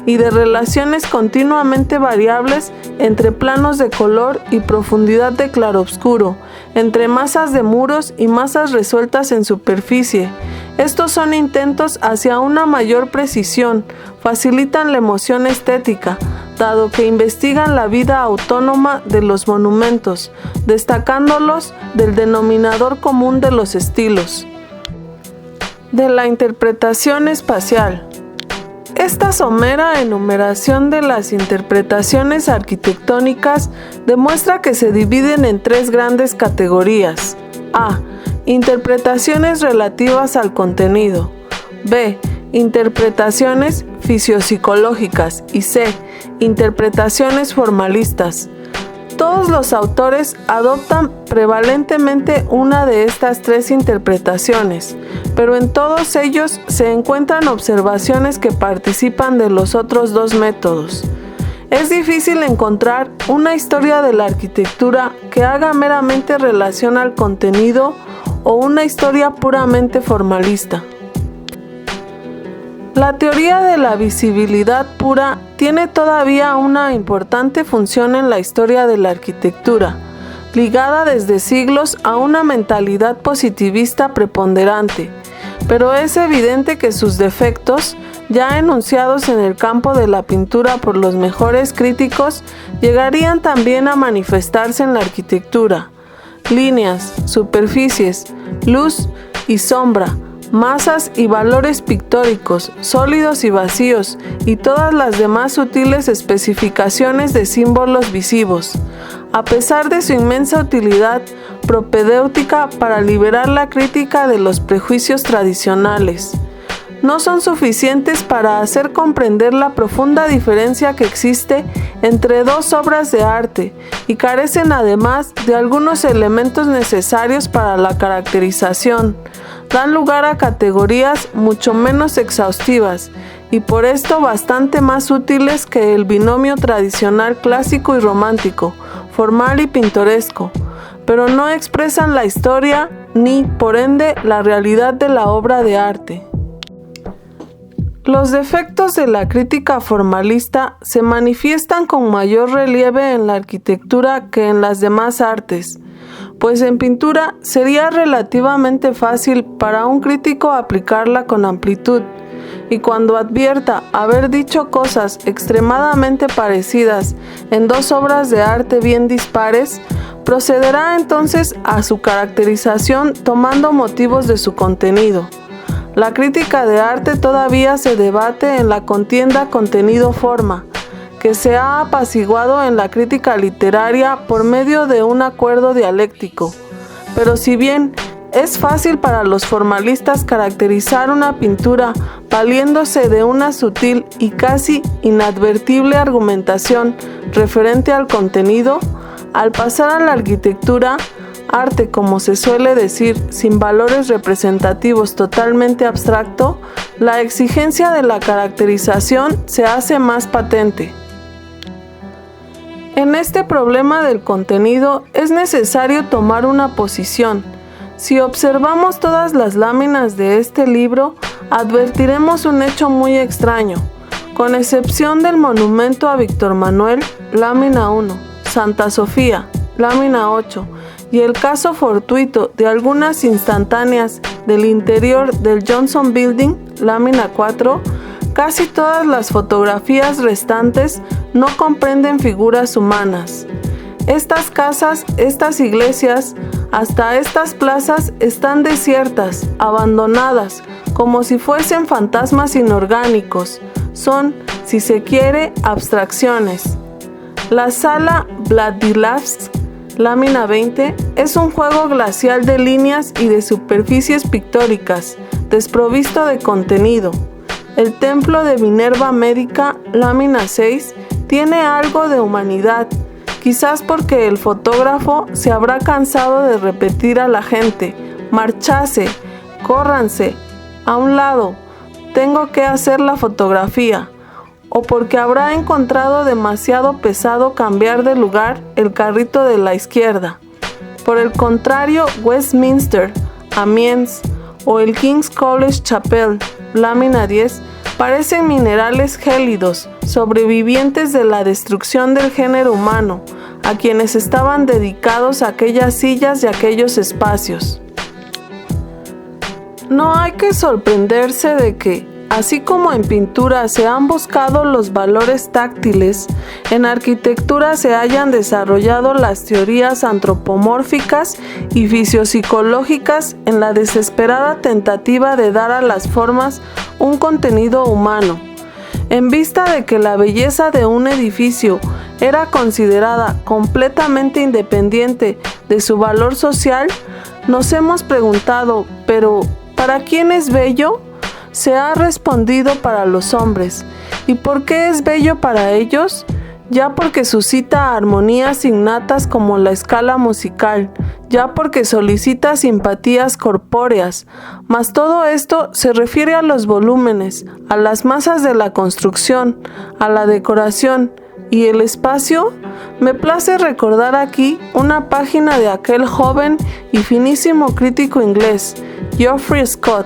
y de relaciones continuamente variables entre planos de color y profundidad de claroscuro, entre masas de muros y masas resueltas en superficie. Estos son intentos hacia una mayor precisión, facilitan la emoción estética, dado que investigan la vida autónoma de los monumentos, destacándolos del denominador común de los estilos. De la interpretación espacial. Esta somera enumeración de las interpretaciones arquitectónicas demuestra que se dividen en tres grandes categorías. A. Interpretaciones relativas al contenido. B. Interpretaciones fisiopsicológicas. Y C. Interpretaciones formalistas. Todos los autores adoptan prevalentemente una de estas tres interpretaciones, pero en todos ellos se encuentran observaciones que participan de los otros dos métodos. Es difícil encontrar una historia de la arquitectura que haga meramente relación al contenido o una historia puramente formalista. La teoría de la visibilidad pura tiene todavía una importante función en la historia de la arquitectura, ligada desde siglos a una mentalidad positivista preponderante, pero es evidente que sus defectos, ya enunciados en el campo de la pintura por los mejores críticos, llegarían también a manifestarse en la arquitectura. Líneas, superficies, luz y sombra, masas y valores pictóricos, sólidos y vacíos, y todas las demás sutiles especificaciones de símbolos visivos, a pesar de su inmensa utilidad propedéutica para liberar la crítica de los prejuicios tradicionales, no son suficientes para hacer comprender la profunda diferencia que existe entre dos obras de arte y carecen además de algunos elementos necesarios para la caracterización. Dan lugar a categorías mucho menos exhaustivas y por esto bastante más útiles que el binomio tradicional clásico y romántico, formal y pintoresco, pero no expresan la historia ni, por ende, la realidad de la obra de arte. Los defectos de la crítica formalista se manifiestan con mayor relieve en la arquitectura que en las demás artes, pues en pintura sería relativamente fácil para un crítico aplicarla con amplitud, y cuando advierta haber dicho cosas extremadamente parecidas en dos obras de arte bien dispares, procederá entonces a su caracterización tomando motivos de su contenido. La crítica de arte todavía se debate en la contienda contenido-forma, que se ha apaciguado en la crítica literaria por medio de un acuerdo dialéctico. Pero si bien es fácil para los formalistas caracterizar una pintura valiéndose de una sutil y casi inadvertible argumentación referente al contenido, al pasar a la arquitectura, arte como se suele decir, sin valores representativos totalmente abstracto, la exigencia de la caracterización se hace más patente. En este problema del contenido es necesario tomar una posición. Si observamos todas las láminas de este libro, advertiremos un hecho muy extraño, con excepción del monumento a Víctor Manuel, lámina 1, Santa Sofía, lámina 8, y el caso fortuito de algunas instantáneas del interior del Johnson Building, lámina 4, casi todas las fotografías restantes no comprenden figuras humanas. Estas casas, estas iglesias, hasta estas plazas están desiertas, abandonadas, como si fuesen fantasmas inorgánicos. Son, si se quiere, abstracciones. La sala Vladislavsk, lámina 20, es un juego glacial de líneas y de superficies pictóricas, desprovisto de contenido. El templo de Minerva Médica, lámina 6, tiene algo de humanidad, quizás porque el fotógrafo se habrá cansado de repetir a la gente: marchase, córranse, a un lado, tengo que hacer la fotografía, o porque habrá encontrado demasiado pesado cambiar de lugar el carrito de la izquierda. Por el contrario, Westminster, Amiens o el King's College Chapel, lámina 10, Parecen minerales gélidos, sobrevivientes de la destrucción del género humano, a quienes estaban dedicados aquellas sillas y aquellos espacios. No hay que sorprenderse de que, así como en pintura se han buscado los valores táctiles, en arquitectura se hayan desarrollado las teorías antropomórficas y fisiopsicológicas en la desesperada tentativa de dar a las formas un contenido humano. En vista de que la belleza de un edificio era considerada completamente independiente de su valor social, nos hemos preguntado, pero ¿para quién es bello? Se ha respondido para los hombres. ¿Y por qué es bello para ellos? Ya porque suscita armonías innatas como la escala musical, ya porque solicita simpatías corpóreas, mas todo esto se refiere a los volúmenes, a las masas de la construcción, a la decoración y el espacio. Me place recordar aquí una página de aquel joven y finísimo crítico inglés, Geoffrey Scott,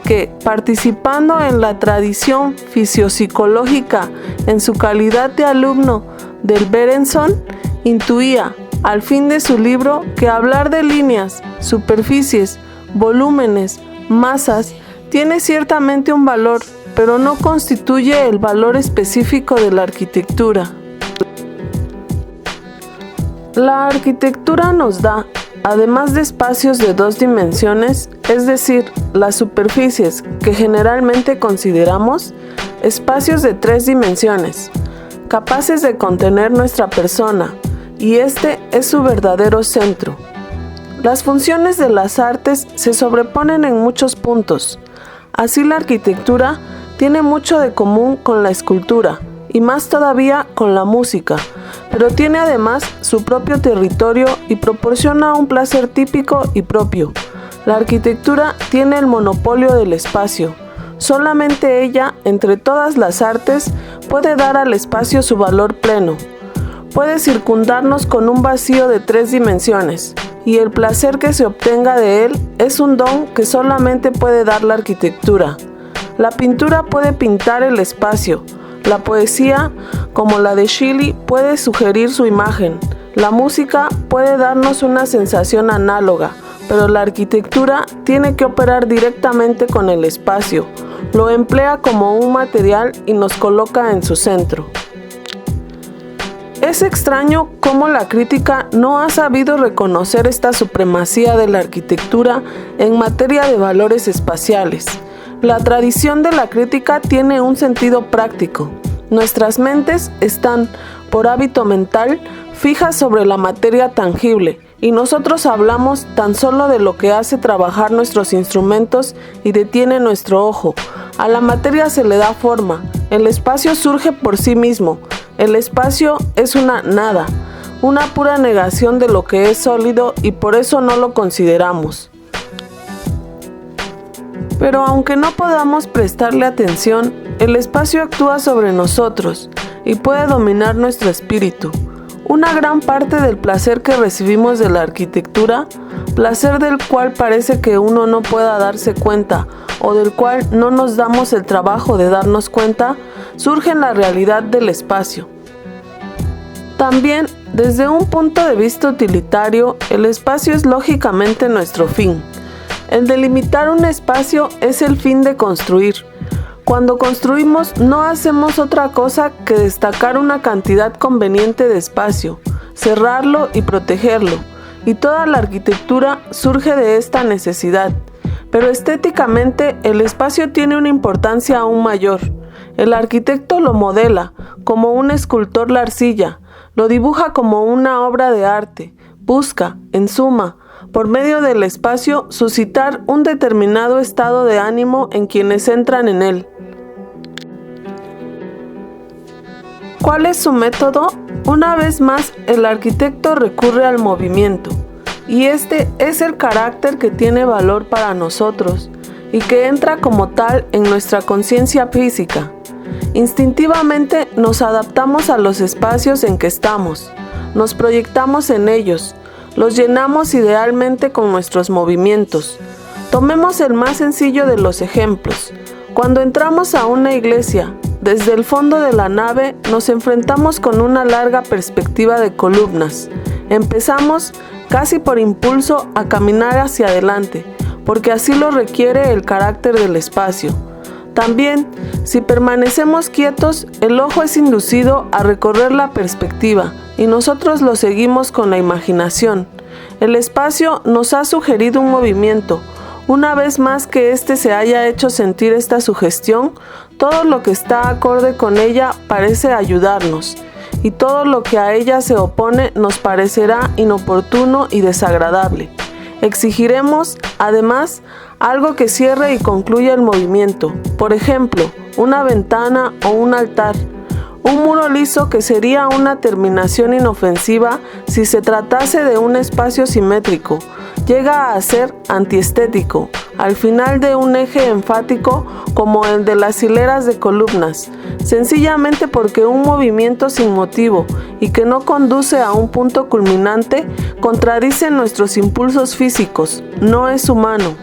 que, participando en la tradición fisiopsicológica en su calidad de alumno del Berenson, intuía, al fin de su libro, que hablar de líneas, superficies, volúmenes, masas, tiene ciertamente un valor, pero no constituye el valor específico de la arquitectura. La arquitectura nos da, además de espacios de 2 dimensiones, es decir, las superficies que generalmente consideramos, espacios de 3 dimensiones, capaces de contener nuestra persona, y este es su verdadero centro. Las funciones de las artes se sobreponen en muchos puntos. Así la arquitectura tiene mucho de común con la escultura, y más todavía con la música, pero tiene además su propio territorio y proporciona un placer típico y propio. La arquitectura tiene el monopolio del espacio. Solamente ella, entre todas las artes, puede dar al espacio su valor pleno. Puede circundarnos con un vacío de 3 dimensiones, y el placer que se obtenga de él es un don que solamente puede dar la arquitectura. La pintura puede pintar el espacio. La poesía, como la de Shelley, puede sugerir su imagen. La música puede darnos una sensación análoga, pero la arquitectura tiene que operar directamente con el espacio. Lo emplea como un material y nos coloca en su centro. Es extraño cómo la crítica no ha sabido reconocer esta supremacía de la arquitectura en materia de valores espaciales. La tradición de la crítica tiene un sentido práctico. Nuestras mentes están, por hábito mental, fijas sobre la materia tangible, y nosotros hablamos tan solo de lo que hace trabajar nuestros instrumentos y detiene nuestro ojo. A la materia se le da forma. El espacio surge por sí mismo. El espacio es una nada, una pura negación de lo que es sólido, y por eso no lo consideramos. Pero aunque no podamos prestarle atención, el espacio actúa sobre nosotros y puede dominar nuestro espíritu. Una gran parte del placer que recibimos de la arquitectura, placer del cual parece que uno no pueda darse cuenta o del cual no nos damos el trabajo de darnos cuenta, surge en la realidad del espacio. También, desde un punto de vista utilitario, el espacio es lógicamente nuestro fin. El delimitar un espacio es el fin de construir. Cuando construimos no hacemos otra cosa que destacar una cantidad conveniente de espacio, cerrarlo y protegerlo, y toda la arquitectura surge de esta necesidad. Pero estéticamente el espacio tiene una importancia aún mayor. El arquitecto lo modela, como un escultor la arcilla, lo dibuja como una obra de arte, busca, en suma, por medio del espacio, suscitar un determinado estado de ánimo en quienes entran en él. ¿Cuál es su método? Una vez más, el arquitecto recurre al movimiento, y este es el carácter que tiene valor para nosotros, y que entra como tal en nuestra conciencia física. Instintivamente nos adaptamos a los espacios en que estamos, nos proyectamos en ellos, los llenamos idealmente con nuestros movimientos. Tomemos el más sencillo de los ejemplos. Cuando entramos a una iglesia, desde el fondo de la nave nos enfrentamos con una larga perspectiva de columnas. Empezamos, casi por impulso, a caminar hacia adelante, porque así lo requiere el carácter del espacio. También, si permanecemos quietos, el ojo es inducido a recorrer la perspectiva y nosotros lo seguimos con la imaginación. El espacio nos ha sugerido un movimiento. Una vez más que éste se haya hecho sentir esta sugestión, todo lo que está acorde con ella parece ayudarnos, y todo lo que a ella se opone nos parecerá inoportuno y desagradable. Exigiremos, además, algo que cierre y concluya el movimiento, por ejemplo, una ventana o un altar. Un muro liso que sería una terminación inofensiva si se tratase de un espacio simétrico, llega a ser antiestético, al final de un eje enfático como el de las hileras de columnas, sencillamente porque un movimiento sin motivo y que no conduce a un punto culminante contradice nuestros impulsos físicos, no es humano.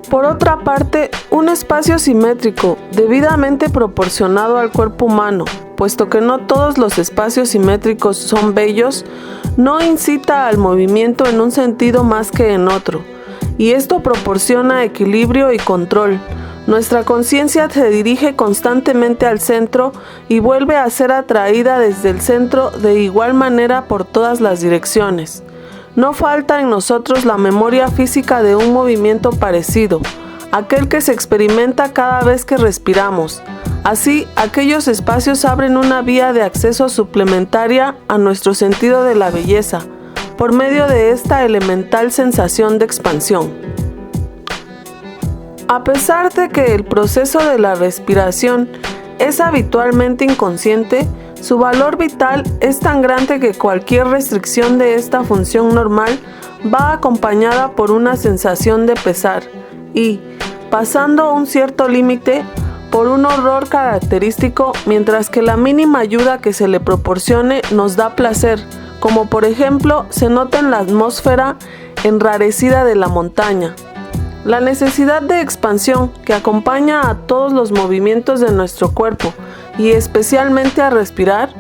Por otra parte, un espacio simétrico, debidamente proporcionado al cuerpo humano, puesto que no todos los espacios simétricos son bellos, no incita al movimiento en un sentido más que en otro, y esto proporciona equilibrio y control. Nuestra conciencia se dirige constantemente al centro y vuelve a ser atraída desde el centro de igual manera por todas las direcciones. No falta en nosotros la memoria física de un movimiento parecido, aquel que se experimenta cada vez que respiramos. Así, aquellos espacios abren una vía de acceso suplementaria a nuestro sentido de la belleza, por medio de esta elemental sensación de expansión. A pesar de que el proceso de la respiración es habitualmente inconsciente, su valor vital es tan grande que cualquier restricción de esta función normal va acompañada por una sensación de pesar y, pasando un cierto límite, por un horror característico, mientras que la mínima ayuda que se le proporcione nos da placer, como por ejemplo se nota en la atmósfera enrarecida de la montaña. La necesidad de expansión que acompaña a todos los movimientos de nuestro cuerpo y especialmente a respirar,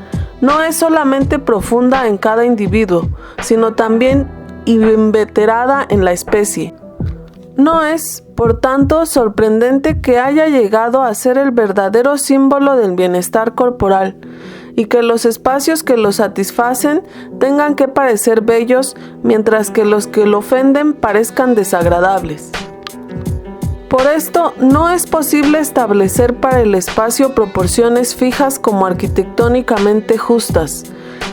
no es solamente profunda en cada individuo, sino también inveterada en la especie. No es, por tanto, sorprendente que haya llegado a ser el verdadero símbolo del bienestar corporal, y que los espacios que lo satisfacen tengan que parecer bellos, mientras que los que lo ofenden parezcan desagradables. Por esto, no es posible establecer para el espacio proporciones fijas como arquitectónicamente justas.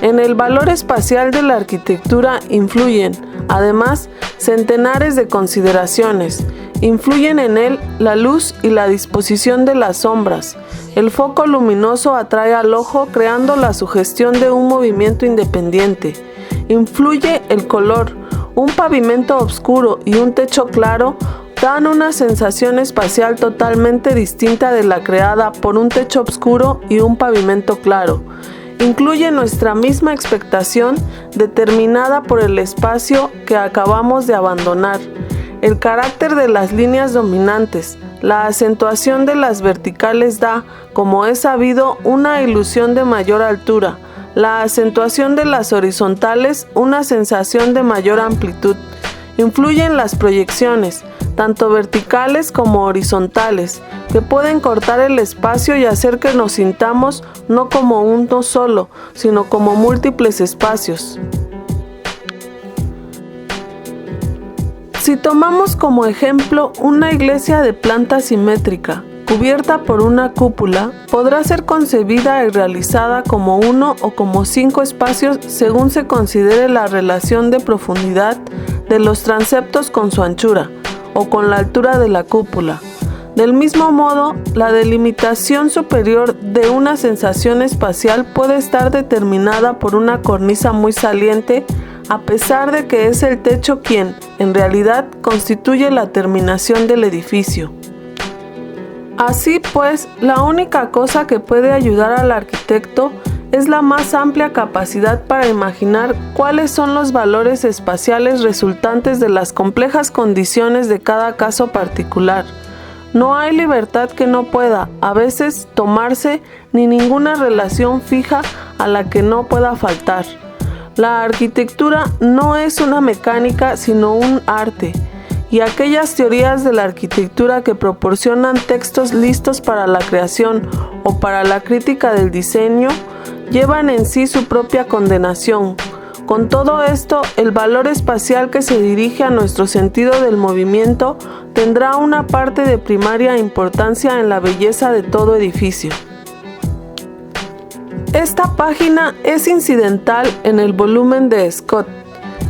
En el valor espacial de la arquitectura influyen, además, centenares de consideraciones. Influyen en él la luz y la disposición de las sombras. El foco luminoso atrae al ojo creando la sugestión de un movimiento independiente. Influye el color. Un pavimento oscuro y un techo claro dan una sensación espacial totalmente distinta de la creada por un techo oscuro y un pavimento claro. Incluye nuestra misma expectación determinada por el espacio que acabamos de abandonar, el carácter de las líneas dominantes, la acentuación de las verticales da, como es sabido, una ilusión de mayor altura, la acentuación de las horizontales una sensación de mayor amplitud. Influyen las proyecciones, tanto verticales como horizontales, que pueden cortar el espacio y hacer que nos sintamos no como uno solo, sino como múltiples espacios. Si tomamos como ejemplo una iglesia de planta simétrica, cubierta por una cúpula, podrá ser concebida y realizada como uno o como 5 espacios según se considere la relación de profundidad de los transeptos con su anchura, o con la altura de la cúpula. Del mismo modo, la delimitación superior de una sensación espacial puede estar determinada por una cornisa muy saliente, a pesar de que es el techo quien, en realidad, constituye la terminación del edificio. Así pues, la única cosa que puede ayudar al arquitecto es la más amplia capacidad para imaginar cuáles son los valores espaciales resultantes de las complejas condiciones de cada caso particular. No hay libertad que no pueda, a veces, tomarse, ni ninguna relación fija a la que no pueda faltar. La arquitectura no es una mecánica, sino un arte, y aquellas teorías de la arquitectura que proporcionan textos listos para la creación o para la crítica del diseño, llevan en sí su propia condenación. Con todo esto, el valor espacial que se dirige a nuestro sentido del movimiento tendrá una parte de primaria importancia en la belleza de todo edificio. Esta página es incidental en el volumen de Scott,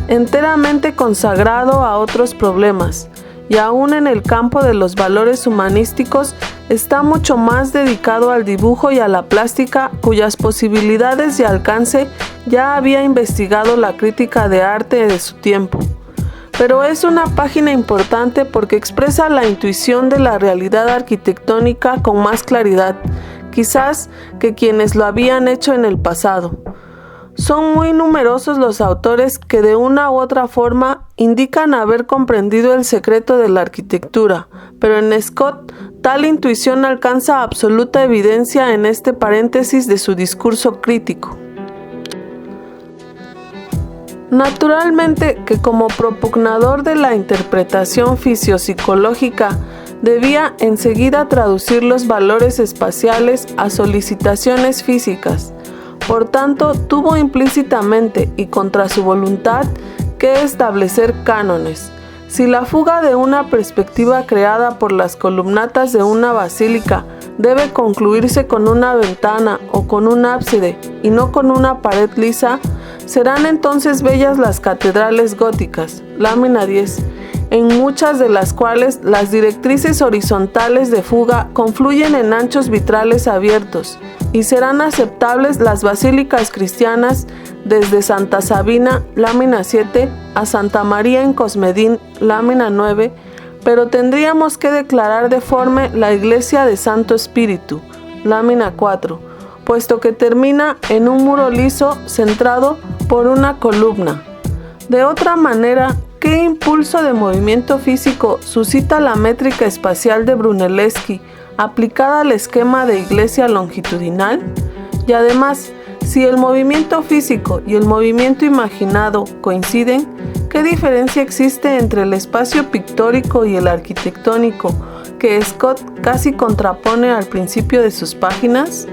enteramente consagrado a otros problemas, y aún en el campo de los valores humanísticos está mucho más dedicado al dibujo y a la plástica, cuyas posibilidades y alcance ya había investigado la crítica de arte de su tiempo. Pero es una página importante porque expresa la intuición de la realidad arquitectónica con más claridad, quizás que quienes lo habían hecho en el pasado. Son muy numerosos los autores que de una u otra forma indican haber comprendido el secreto de la arquitectura, pero en Scott tal intuición alcanza absoluta evidencia en este paréntesis de su discurso crítico. Naturalmente que como propugnador de la interpretación fisiopsicológica debía enseguida traducir los valores espaciales a solicitaciones físicas. Por tanto, tuvo implícitamente y contra su voluntad que establecer cánones. Si la fuga de una perspectiva creada por las columnatas de una basílica debe concluirse con una ventana o con un ábside y no con una pared lisa, serán entonces bellas las catedrales góticas, lámina 10, en muchas de las cuales las directrices horizontales de fuga confluyen en anchos vitrales abiertos, y serán aceptables las basílicas cristianas desde Santa Sabina, lámina 7, a Santa María en Cosmedín, lámina 9, pero tendríamos que declarar deforme la iglesia de Santo Espíritu, lámina 4, puesto que termina en un muro liso centrado por una columna. De otra manera, ¿qué impulso de movimiento físico suscita la métrica espacial de Brunelleschi aplicada al esquema de iglesia longitudinal? Y además, si el movimiento físico y el movimiento imaginado coinciden, ¿qué diferencia existe entre el espacio pictórico y el arquitectónico que Scott casi contrapone al principio de sus páginas?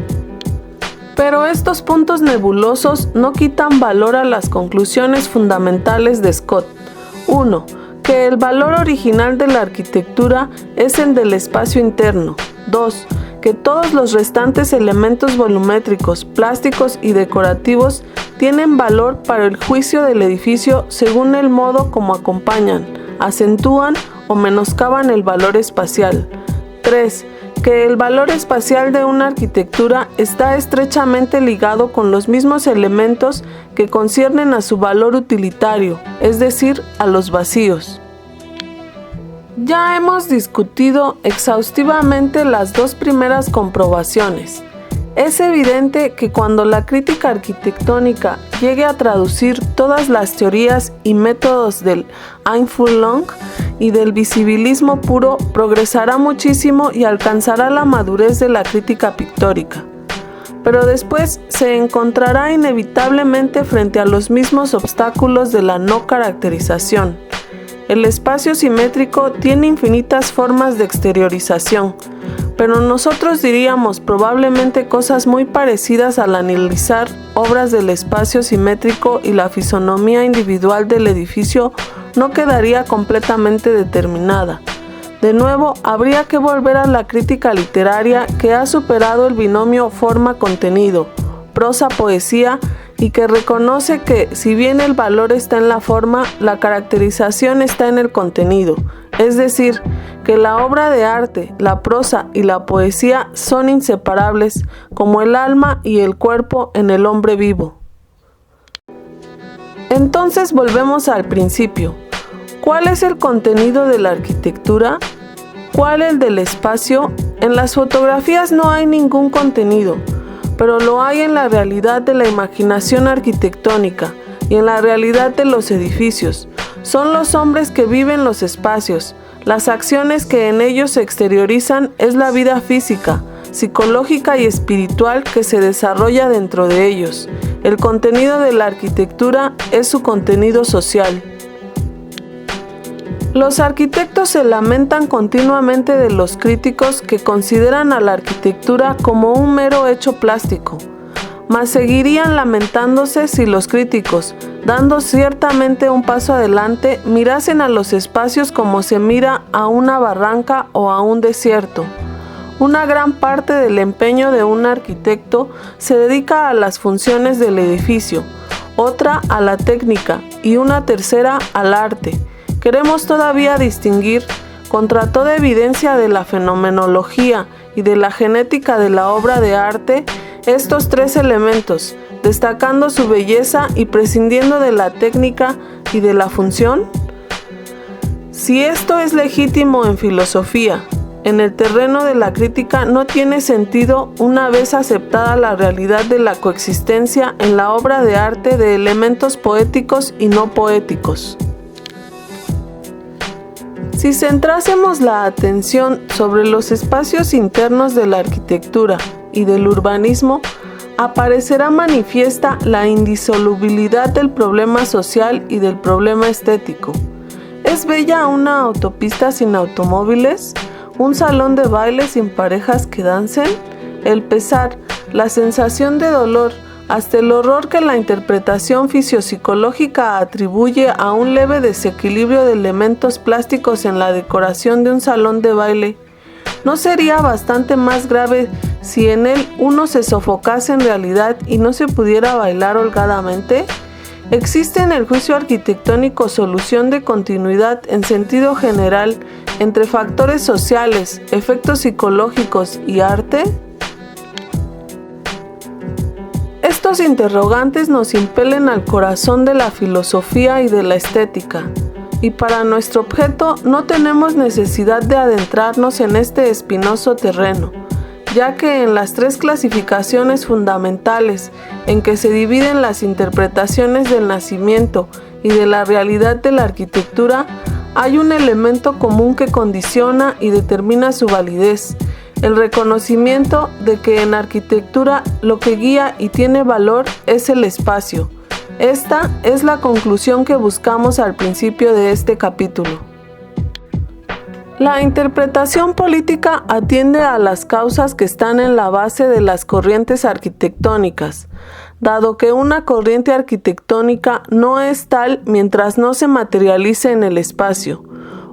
Pero estos puntos nebulosos no quitan valor a las conclusiones fundamentales de Scott. 1. Que el valor original de la arquitectura es el del espacio interno. 2. Que todos los restantes elementos volumétricos, plásticos y decorativos tienen valor para el juicio del edificio según el modo como acompañan, acentúan o menoscaban el valor espacial. 3. Que el valor espacial de una arquitectura está estrechamente ligado con los mismos elementos que conciernen a su valor utilitario, es decir, a los vacíos. Ya hemos discutido exhaustivamente las dos primeras comprobaciones. Es evidente que cuando la crítica arquitectónica llegue a traducir todas las teorías y métodos del Einfühlung y del visibilismo puro, progresará muchísimo y alcanzará la madurez de la crítica pictórica. Pero después se encontrará inevitablemente frente a los mismos obstáculos de la no caracterización. El espacio simétrico tiene infinitas formas de exteriorización, pero nosotros diríamos probablemente cosas muy parecidas al analizar obras del espacio simétrico, y la fisonomía individual del edificio no quedaría completamente determinada. De nuevo, habría que volver a la crítica literaria que ha superado el binomio forma-contenido, prosa-poesía, y que reconoce que, si bien el valor está en la forma, la caracterización está en el contenido, es decir, que la obra de arte, la prosa y la poesía son inseparables, como el alma y el cuerpo en el hombre vivo. Entonces volvemos al principio. ¿Cuál es el contenido de la arquitectura? ¿Cuál el del espacio? En las fotografías no hay ningún contenido, pero lo hay en la realidad de la imaginación arquitectónica y en la realidad de los edificios. Son los hombres que viven los espacios, Las acciones que en ellos se exteriorizan es la vida física, psicológica y espiritual que se desarrolla dentro de ellos. El contenido de la arquitectura es su contenido social. Los arquitectos se lamentan continuamente de los críticos que consideran a la arquitectura como un mero hecho plástico, mas seguirían lamentándose si los críticos, dando ciertamente un paso adelante, mirasen a los espacios como se mira a una barranca o a un desierto. Una gran parte del empeño de un arquitecto se dedica a las funciones del edificio, otra a la técnica y una tercera al arte. Queremos todavía distinguir, contra toda evidencia de la fenomenología y de la genética de la obra de arte, estos tres elementos, destacando su belleza y prescindiendo de la técnica y de la función. Si esto es legítimo en filosofía, en el terreno de la crítica no tiene sentido una vez aceptada la realidad de la coexistencia en la obra de arte de elementos poéticos y no poéticos. Si centrásemos la atención sobre los espacios internos de la arquitectura y del urbanismo, aparecerá manifiesta la indisolubilidad del problema social y del problema estético. ¿Es bella una autopista sin automóviles? ¿Un salón de baile sin parejas que dancen? El pesar, la sensación de dolor, hasta el horror que la interpretación fisiopsicológica atribuye a un leve desequilibrio de elementos plásticos en la decoración de un salón de baile, ¿no sería bastante más grave si en él uno se sofocase en realidad y no se pudiera bailar holgadamente? ¿Existe en el juicio arquitectónico solución de continuidad en sentido general entre factores sociales, efectos psicológicos y arte? Estos interrogantes nos impelen al corazón de la filosofía y de la estética, y para nuestro objeto no tenemos necesidad de adentrarnos en este espinoso terreno, ya que en las tres clasificaciones fundamentales en que se dividen las interpretaciones del nacimiento y de la realidad de la arquitectura, hay un elemento común que condiciona y determina su validez: el reconocimiento de que en arquitectura lo que guía y tiene valor es el espacio. Esta es la conclusión que buscamos al principio de este capítulo. La interpretación política atiende a las causas que están en la base de las corrientes arquitectónicas, dado que una corriente arquitectónica no es tal mientras no se materialice en el espacio.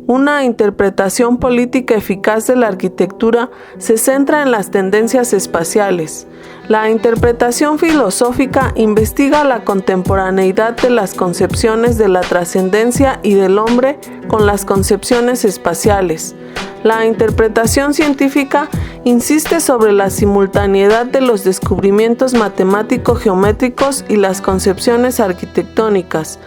Una interpretación política eficaz de la arquitectura se centra en las tendencias espaciales. La interpretación filosófica investiga la contemporaneidad de las concepciones de la trascendencia y del hombre con las concepciones espaciales. La interpretación científica insiste sobre la simultaneidad de los descubrimientos matemático-geométricos y las concepciones arquitectónicas.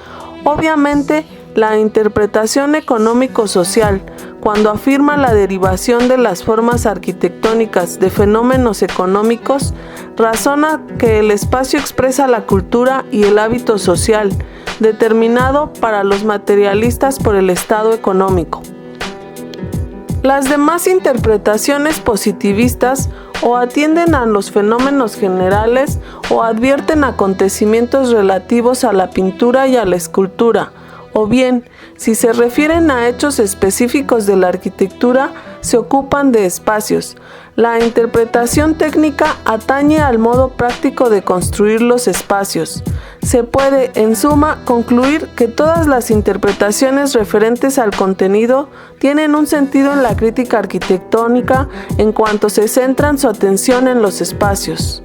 Obviamente, la interpretación económico-social, cuando afirma la derivación de las formas arquitectónicas de fenómenos económicos, razona que el espacio expresa la cultura y el hábito social, determinado para los materialistas por el estado económico. Las demás interpretaciones positivistas o atienden a los fenómenos generales o advierten acontecimientos relativos a la pintura y a la escultura, o bien, si se refieren a hechos específicos de la arquitectura, se ocupan de espacios. La interpretación técnica atañe al modo práctico de construir los espacios. Se puede, en suma, concluir que todas las interpretaciones referentes al contenido tienen un sentido en la crítica arquitectónica en cuanto se centran su atención en los espacios.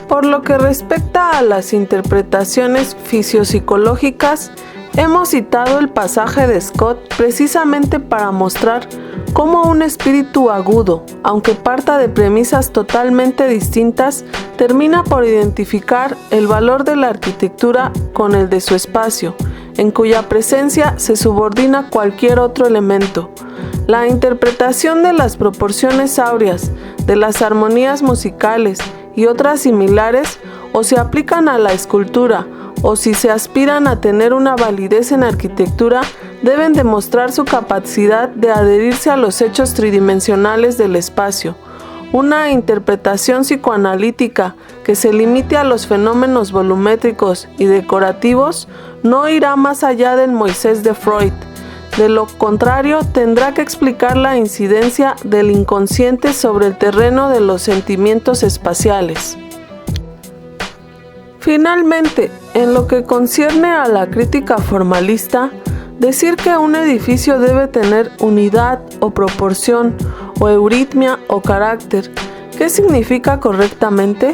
Por lo que respecta a las interpretaciones fisiopsicológicas, hemos citado el pasaje de Scott precisamente para mostrar cómo un espíritu agudo, aunque parta de premisas totalmente distintas, termina por identificar el valor de la arquitectura con el de su espacio, en cuya presencia se subordina cualquier otro elemento. La interpretación de las proporciones áureas, de las armonías musicales y otras similares, o se aplican a la escultura o si se aspiran a tener una validez en arquitectura, deben demostrar su capacidad de adherirse a los hechos tridimensionales del espacio. Una interpretación psicoanalítica que se limite a los fenómenos volumétricos y decorativos no irá más allá del Moisés de Freud. De lo contrario, tendrá que explicar la incidencia del inconsciente sobre el terreno de los sentimientos espaciales. Finalmente, en lo que concierne a la crítica formalista, decir que un edificio debe tener unidad o proporción, o euritmia o carácter, ¿qué significa correctamente?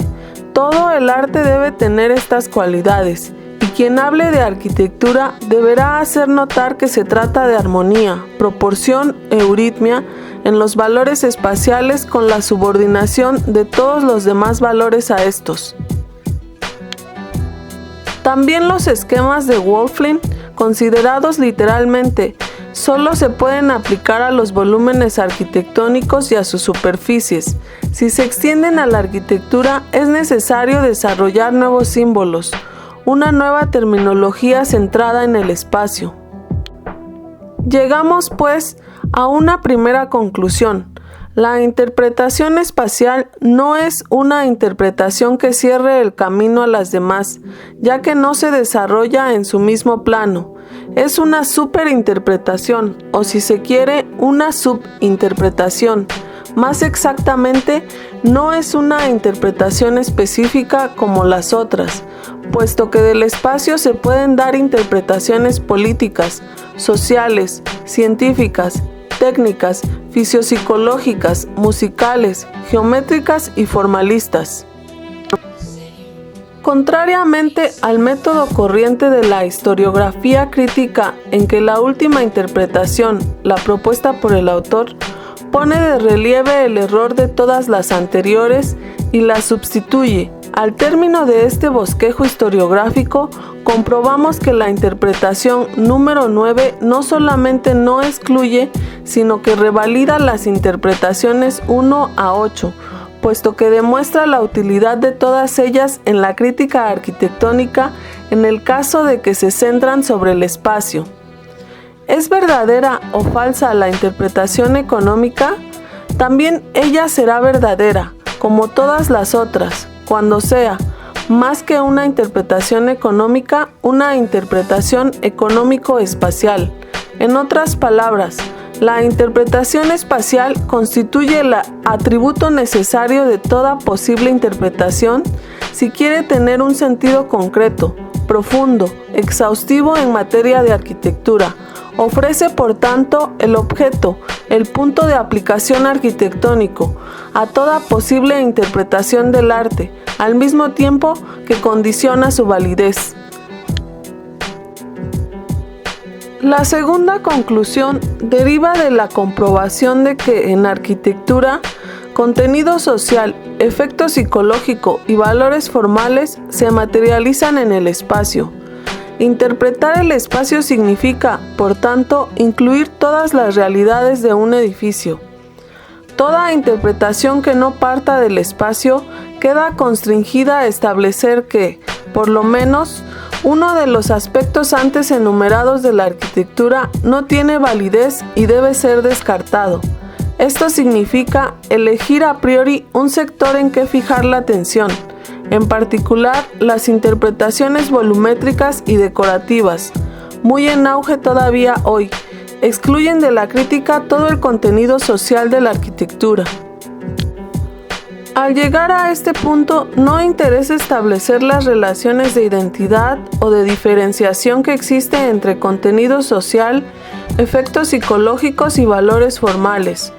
Todo el arte debe tener estas cualidades, y quien hable de arquitectura deberá hacer notar que se trata de armonía, proporción, euritmia, en los valores espaciales con la subordinación de todos los demás valores a estos. También los esquemas de Wölfflin, considerados literalmente, solo se pueden aplicar a los volúmenes arquitectónicos y a sus superficies. Si se extienden a la arquitectura, es necesario desarrollar nuevos símbolos, una nueva terminología centrada en el espacio. Llegamos, pues, a una primera conclusión. La interpretación espacial no es una interpretación que cierre el camino a las demás, ya que no se desarrolla en su mismo plano. Es una superinterpretación, o si se quiere, una subinterpretación. Más exactamente, no es una interpretación específica como las otras, puesto que del espacio se pueden dar interpretaciones políticas, sociales, científicas, técnicas, fisiopsicológicas, musicales, geométricas y formalistas. Contrariamente al método corriente de la historiografía crítica, en que la última interpretación, la propuesta por el autor, pone de relieve el error de todas las anteriores y las sustituye. Al término de este bosquejo historiográfico, comprobamos que la interpretación número 9 no solamente no excluye, sino que revalida las interpretaciones 1 a 8, puesto que demuestra la utilidad de todas ellas en la crítica arquitectónica en el caso de que se centran sobre el espacio. ¿Es verdadera o falsa la interpretación económica? También ella será verdadera, como todas las otras, cuando sea, más que una interpretación económica, una interpretación económico-espacial. En otras palabras, la interpretación espacial constituye el atributo necesario de toda posible interpretación si quiere tener un sentido concreto, profundo, exhaustivo en materia de arquitectura. Ofrece, por tanto, el objeto, el punto de aplicación arquitectónico, a toda posible interpretación del arte, al mismo tiempo que condiciona su validez. La segunda conclusión deriva de la comprobación de que en arquitectura, contenido social, efecto psicológico y valores formales se materializan en el espacio. Interpretar el espacio significa, por tanto, incluir todas las realidades de un edificio. Toda interpretación que no parta del espacio queda constringida a establecer que, por lo menos, uno de los aspectos antes enumerados de la arquitectura no tiene validez y debe ser descartado. Esto significa elegir a priori un sector en que fijar la atención, en particular las interpretaciones volumétricas y decorativas, muy en auge todavía hoy, excluyen de la crítica todo el contenido social de la arquitectura. Al llegar a este punto, no interesa establecer las relaciones de identidad o de diferenciación que existen entre contenido social, efectos psicológicos y valores formales.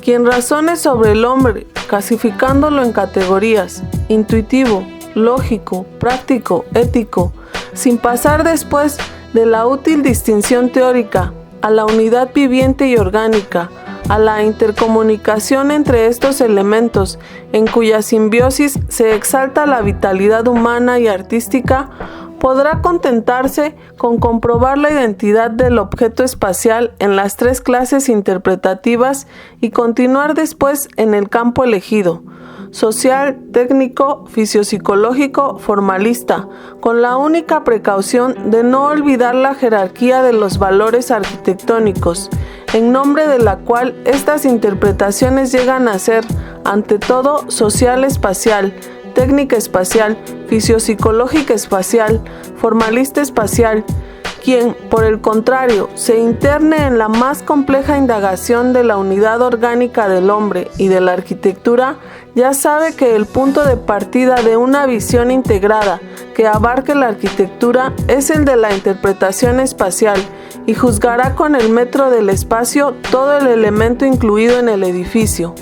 Quien razone sobre el hombre, clasificándolo en categorías, intuitivo, lógico, práctico, ético, sin pasar después de la útil distinción teórica a la unidad viviente y orgánica, a la intercomunicación entre estos elementos, en cuya simbiosis se exalta la vitalidad humana y artística, podrá contentarse con comprobar la identidad del objeto espacial en las tres clases interpretativas y continuar después en el campo elegido. social, técnico, fisiopsicológico, formalista, con la única precaución de no olvidar la jerarquía de los valores arquitectónicos, en nombre de la cual estas interpretaciones llegan a ser, ante todo, social espacial, técnica espacial, fisiopsicológica espacial, formalista espacial. Quien, por el contrario, se interne en la más compleja indagación de la unidad orgánica del hombre y de la arquitectura, ya sabe que el punto de partida de una visión integrada que abarque la arquitectura es el de la interpretación espacial, y juzgará con el metro del espacio todo el elemento incluido en el edificio.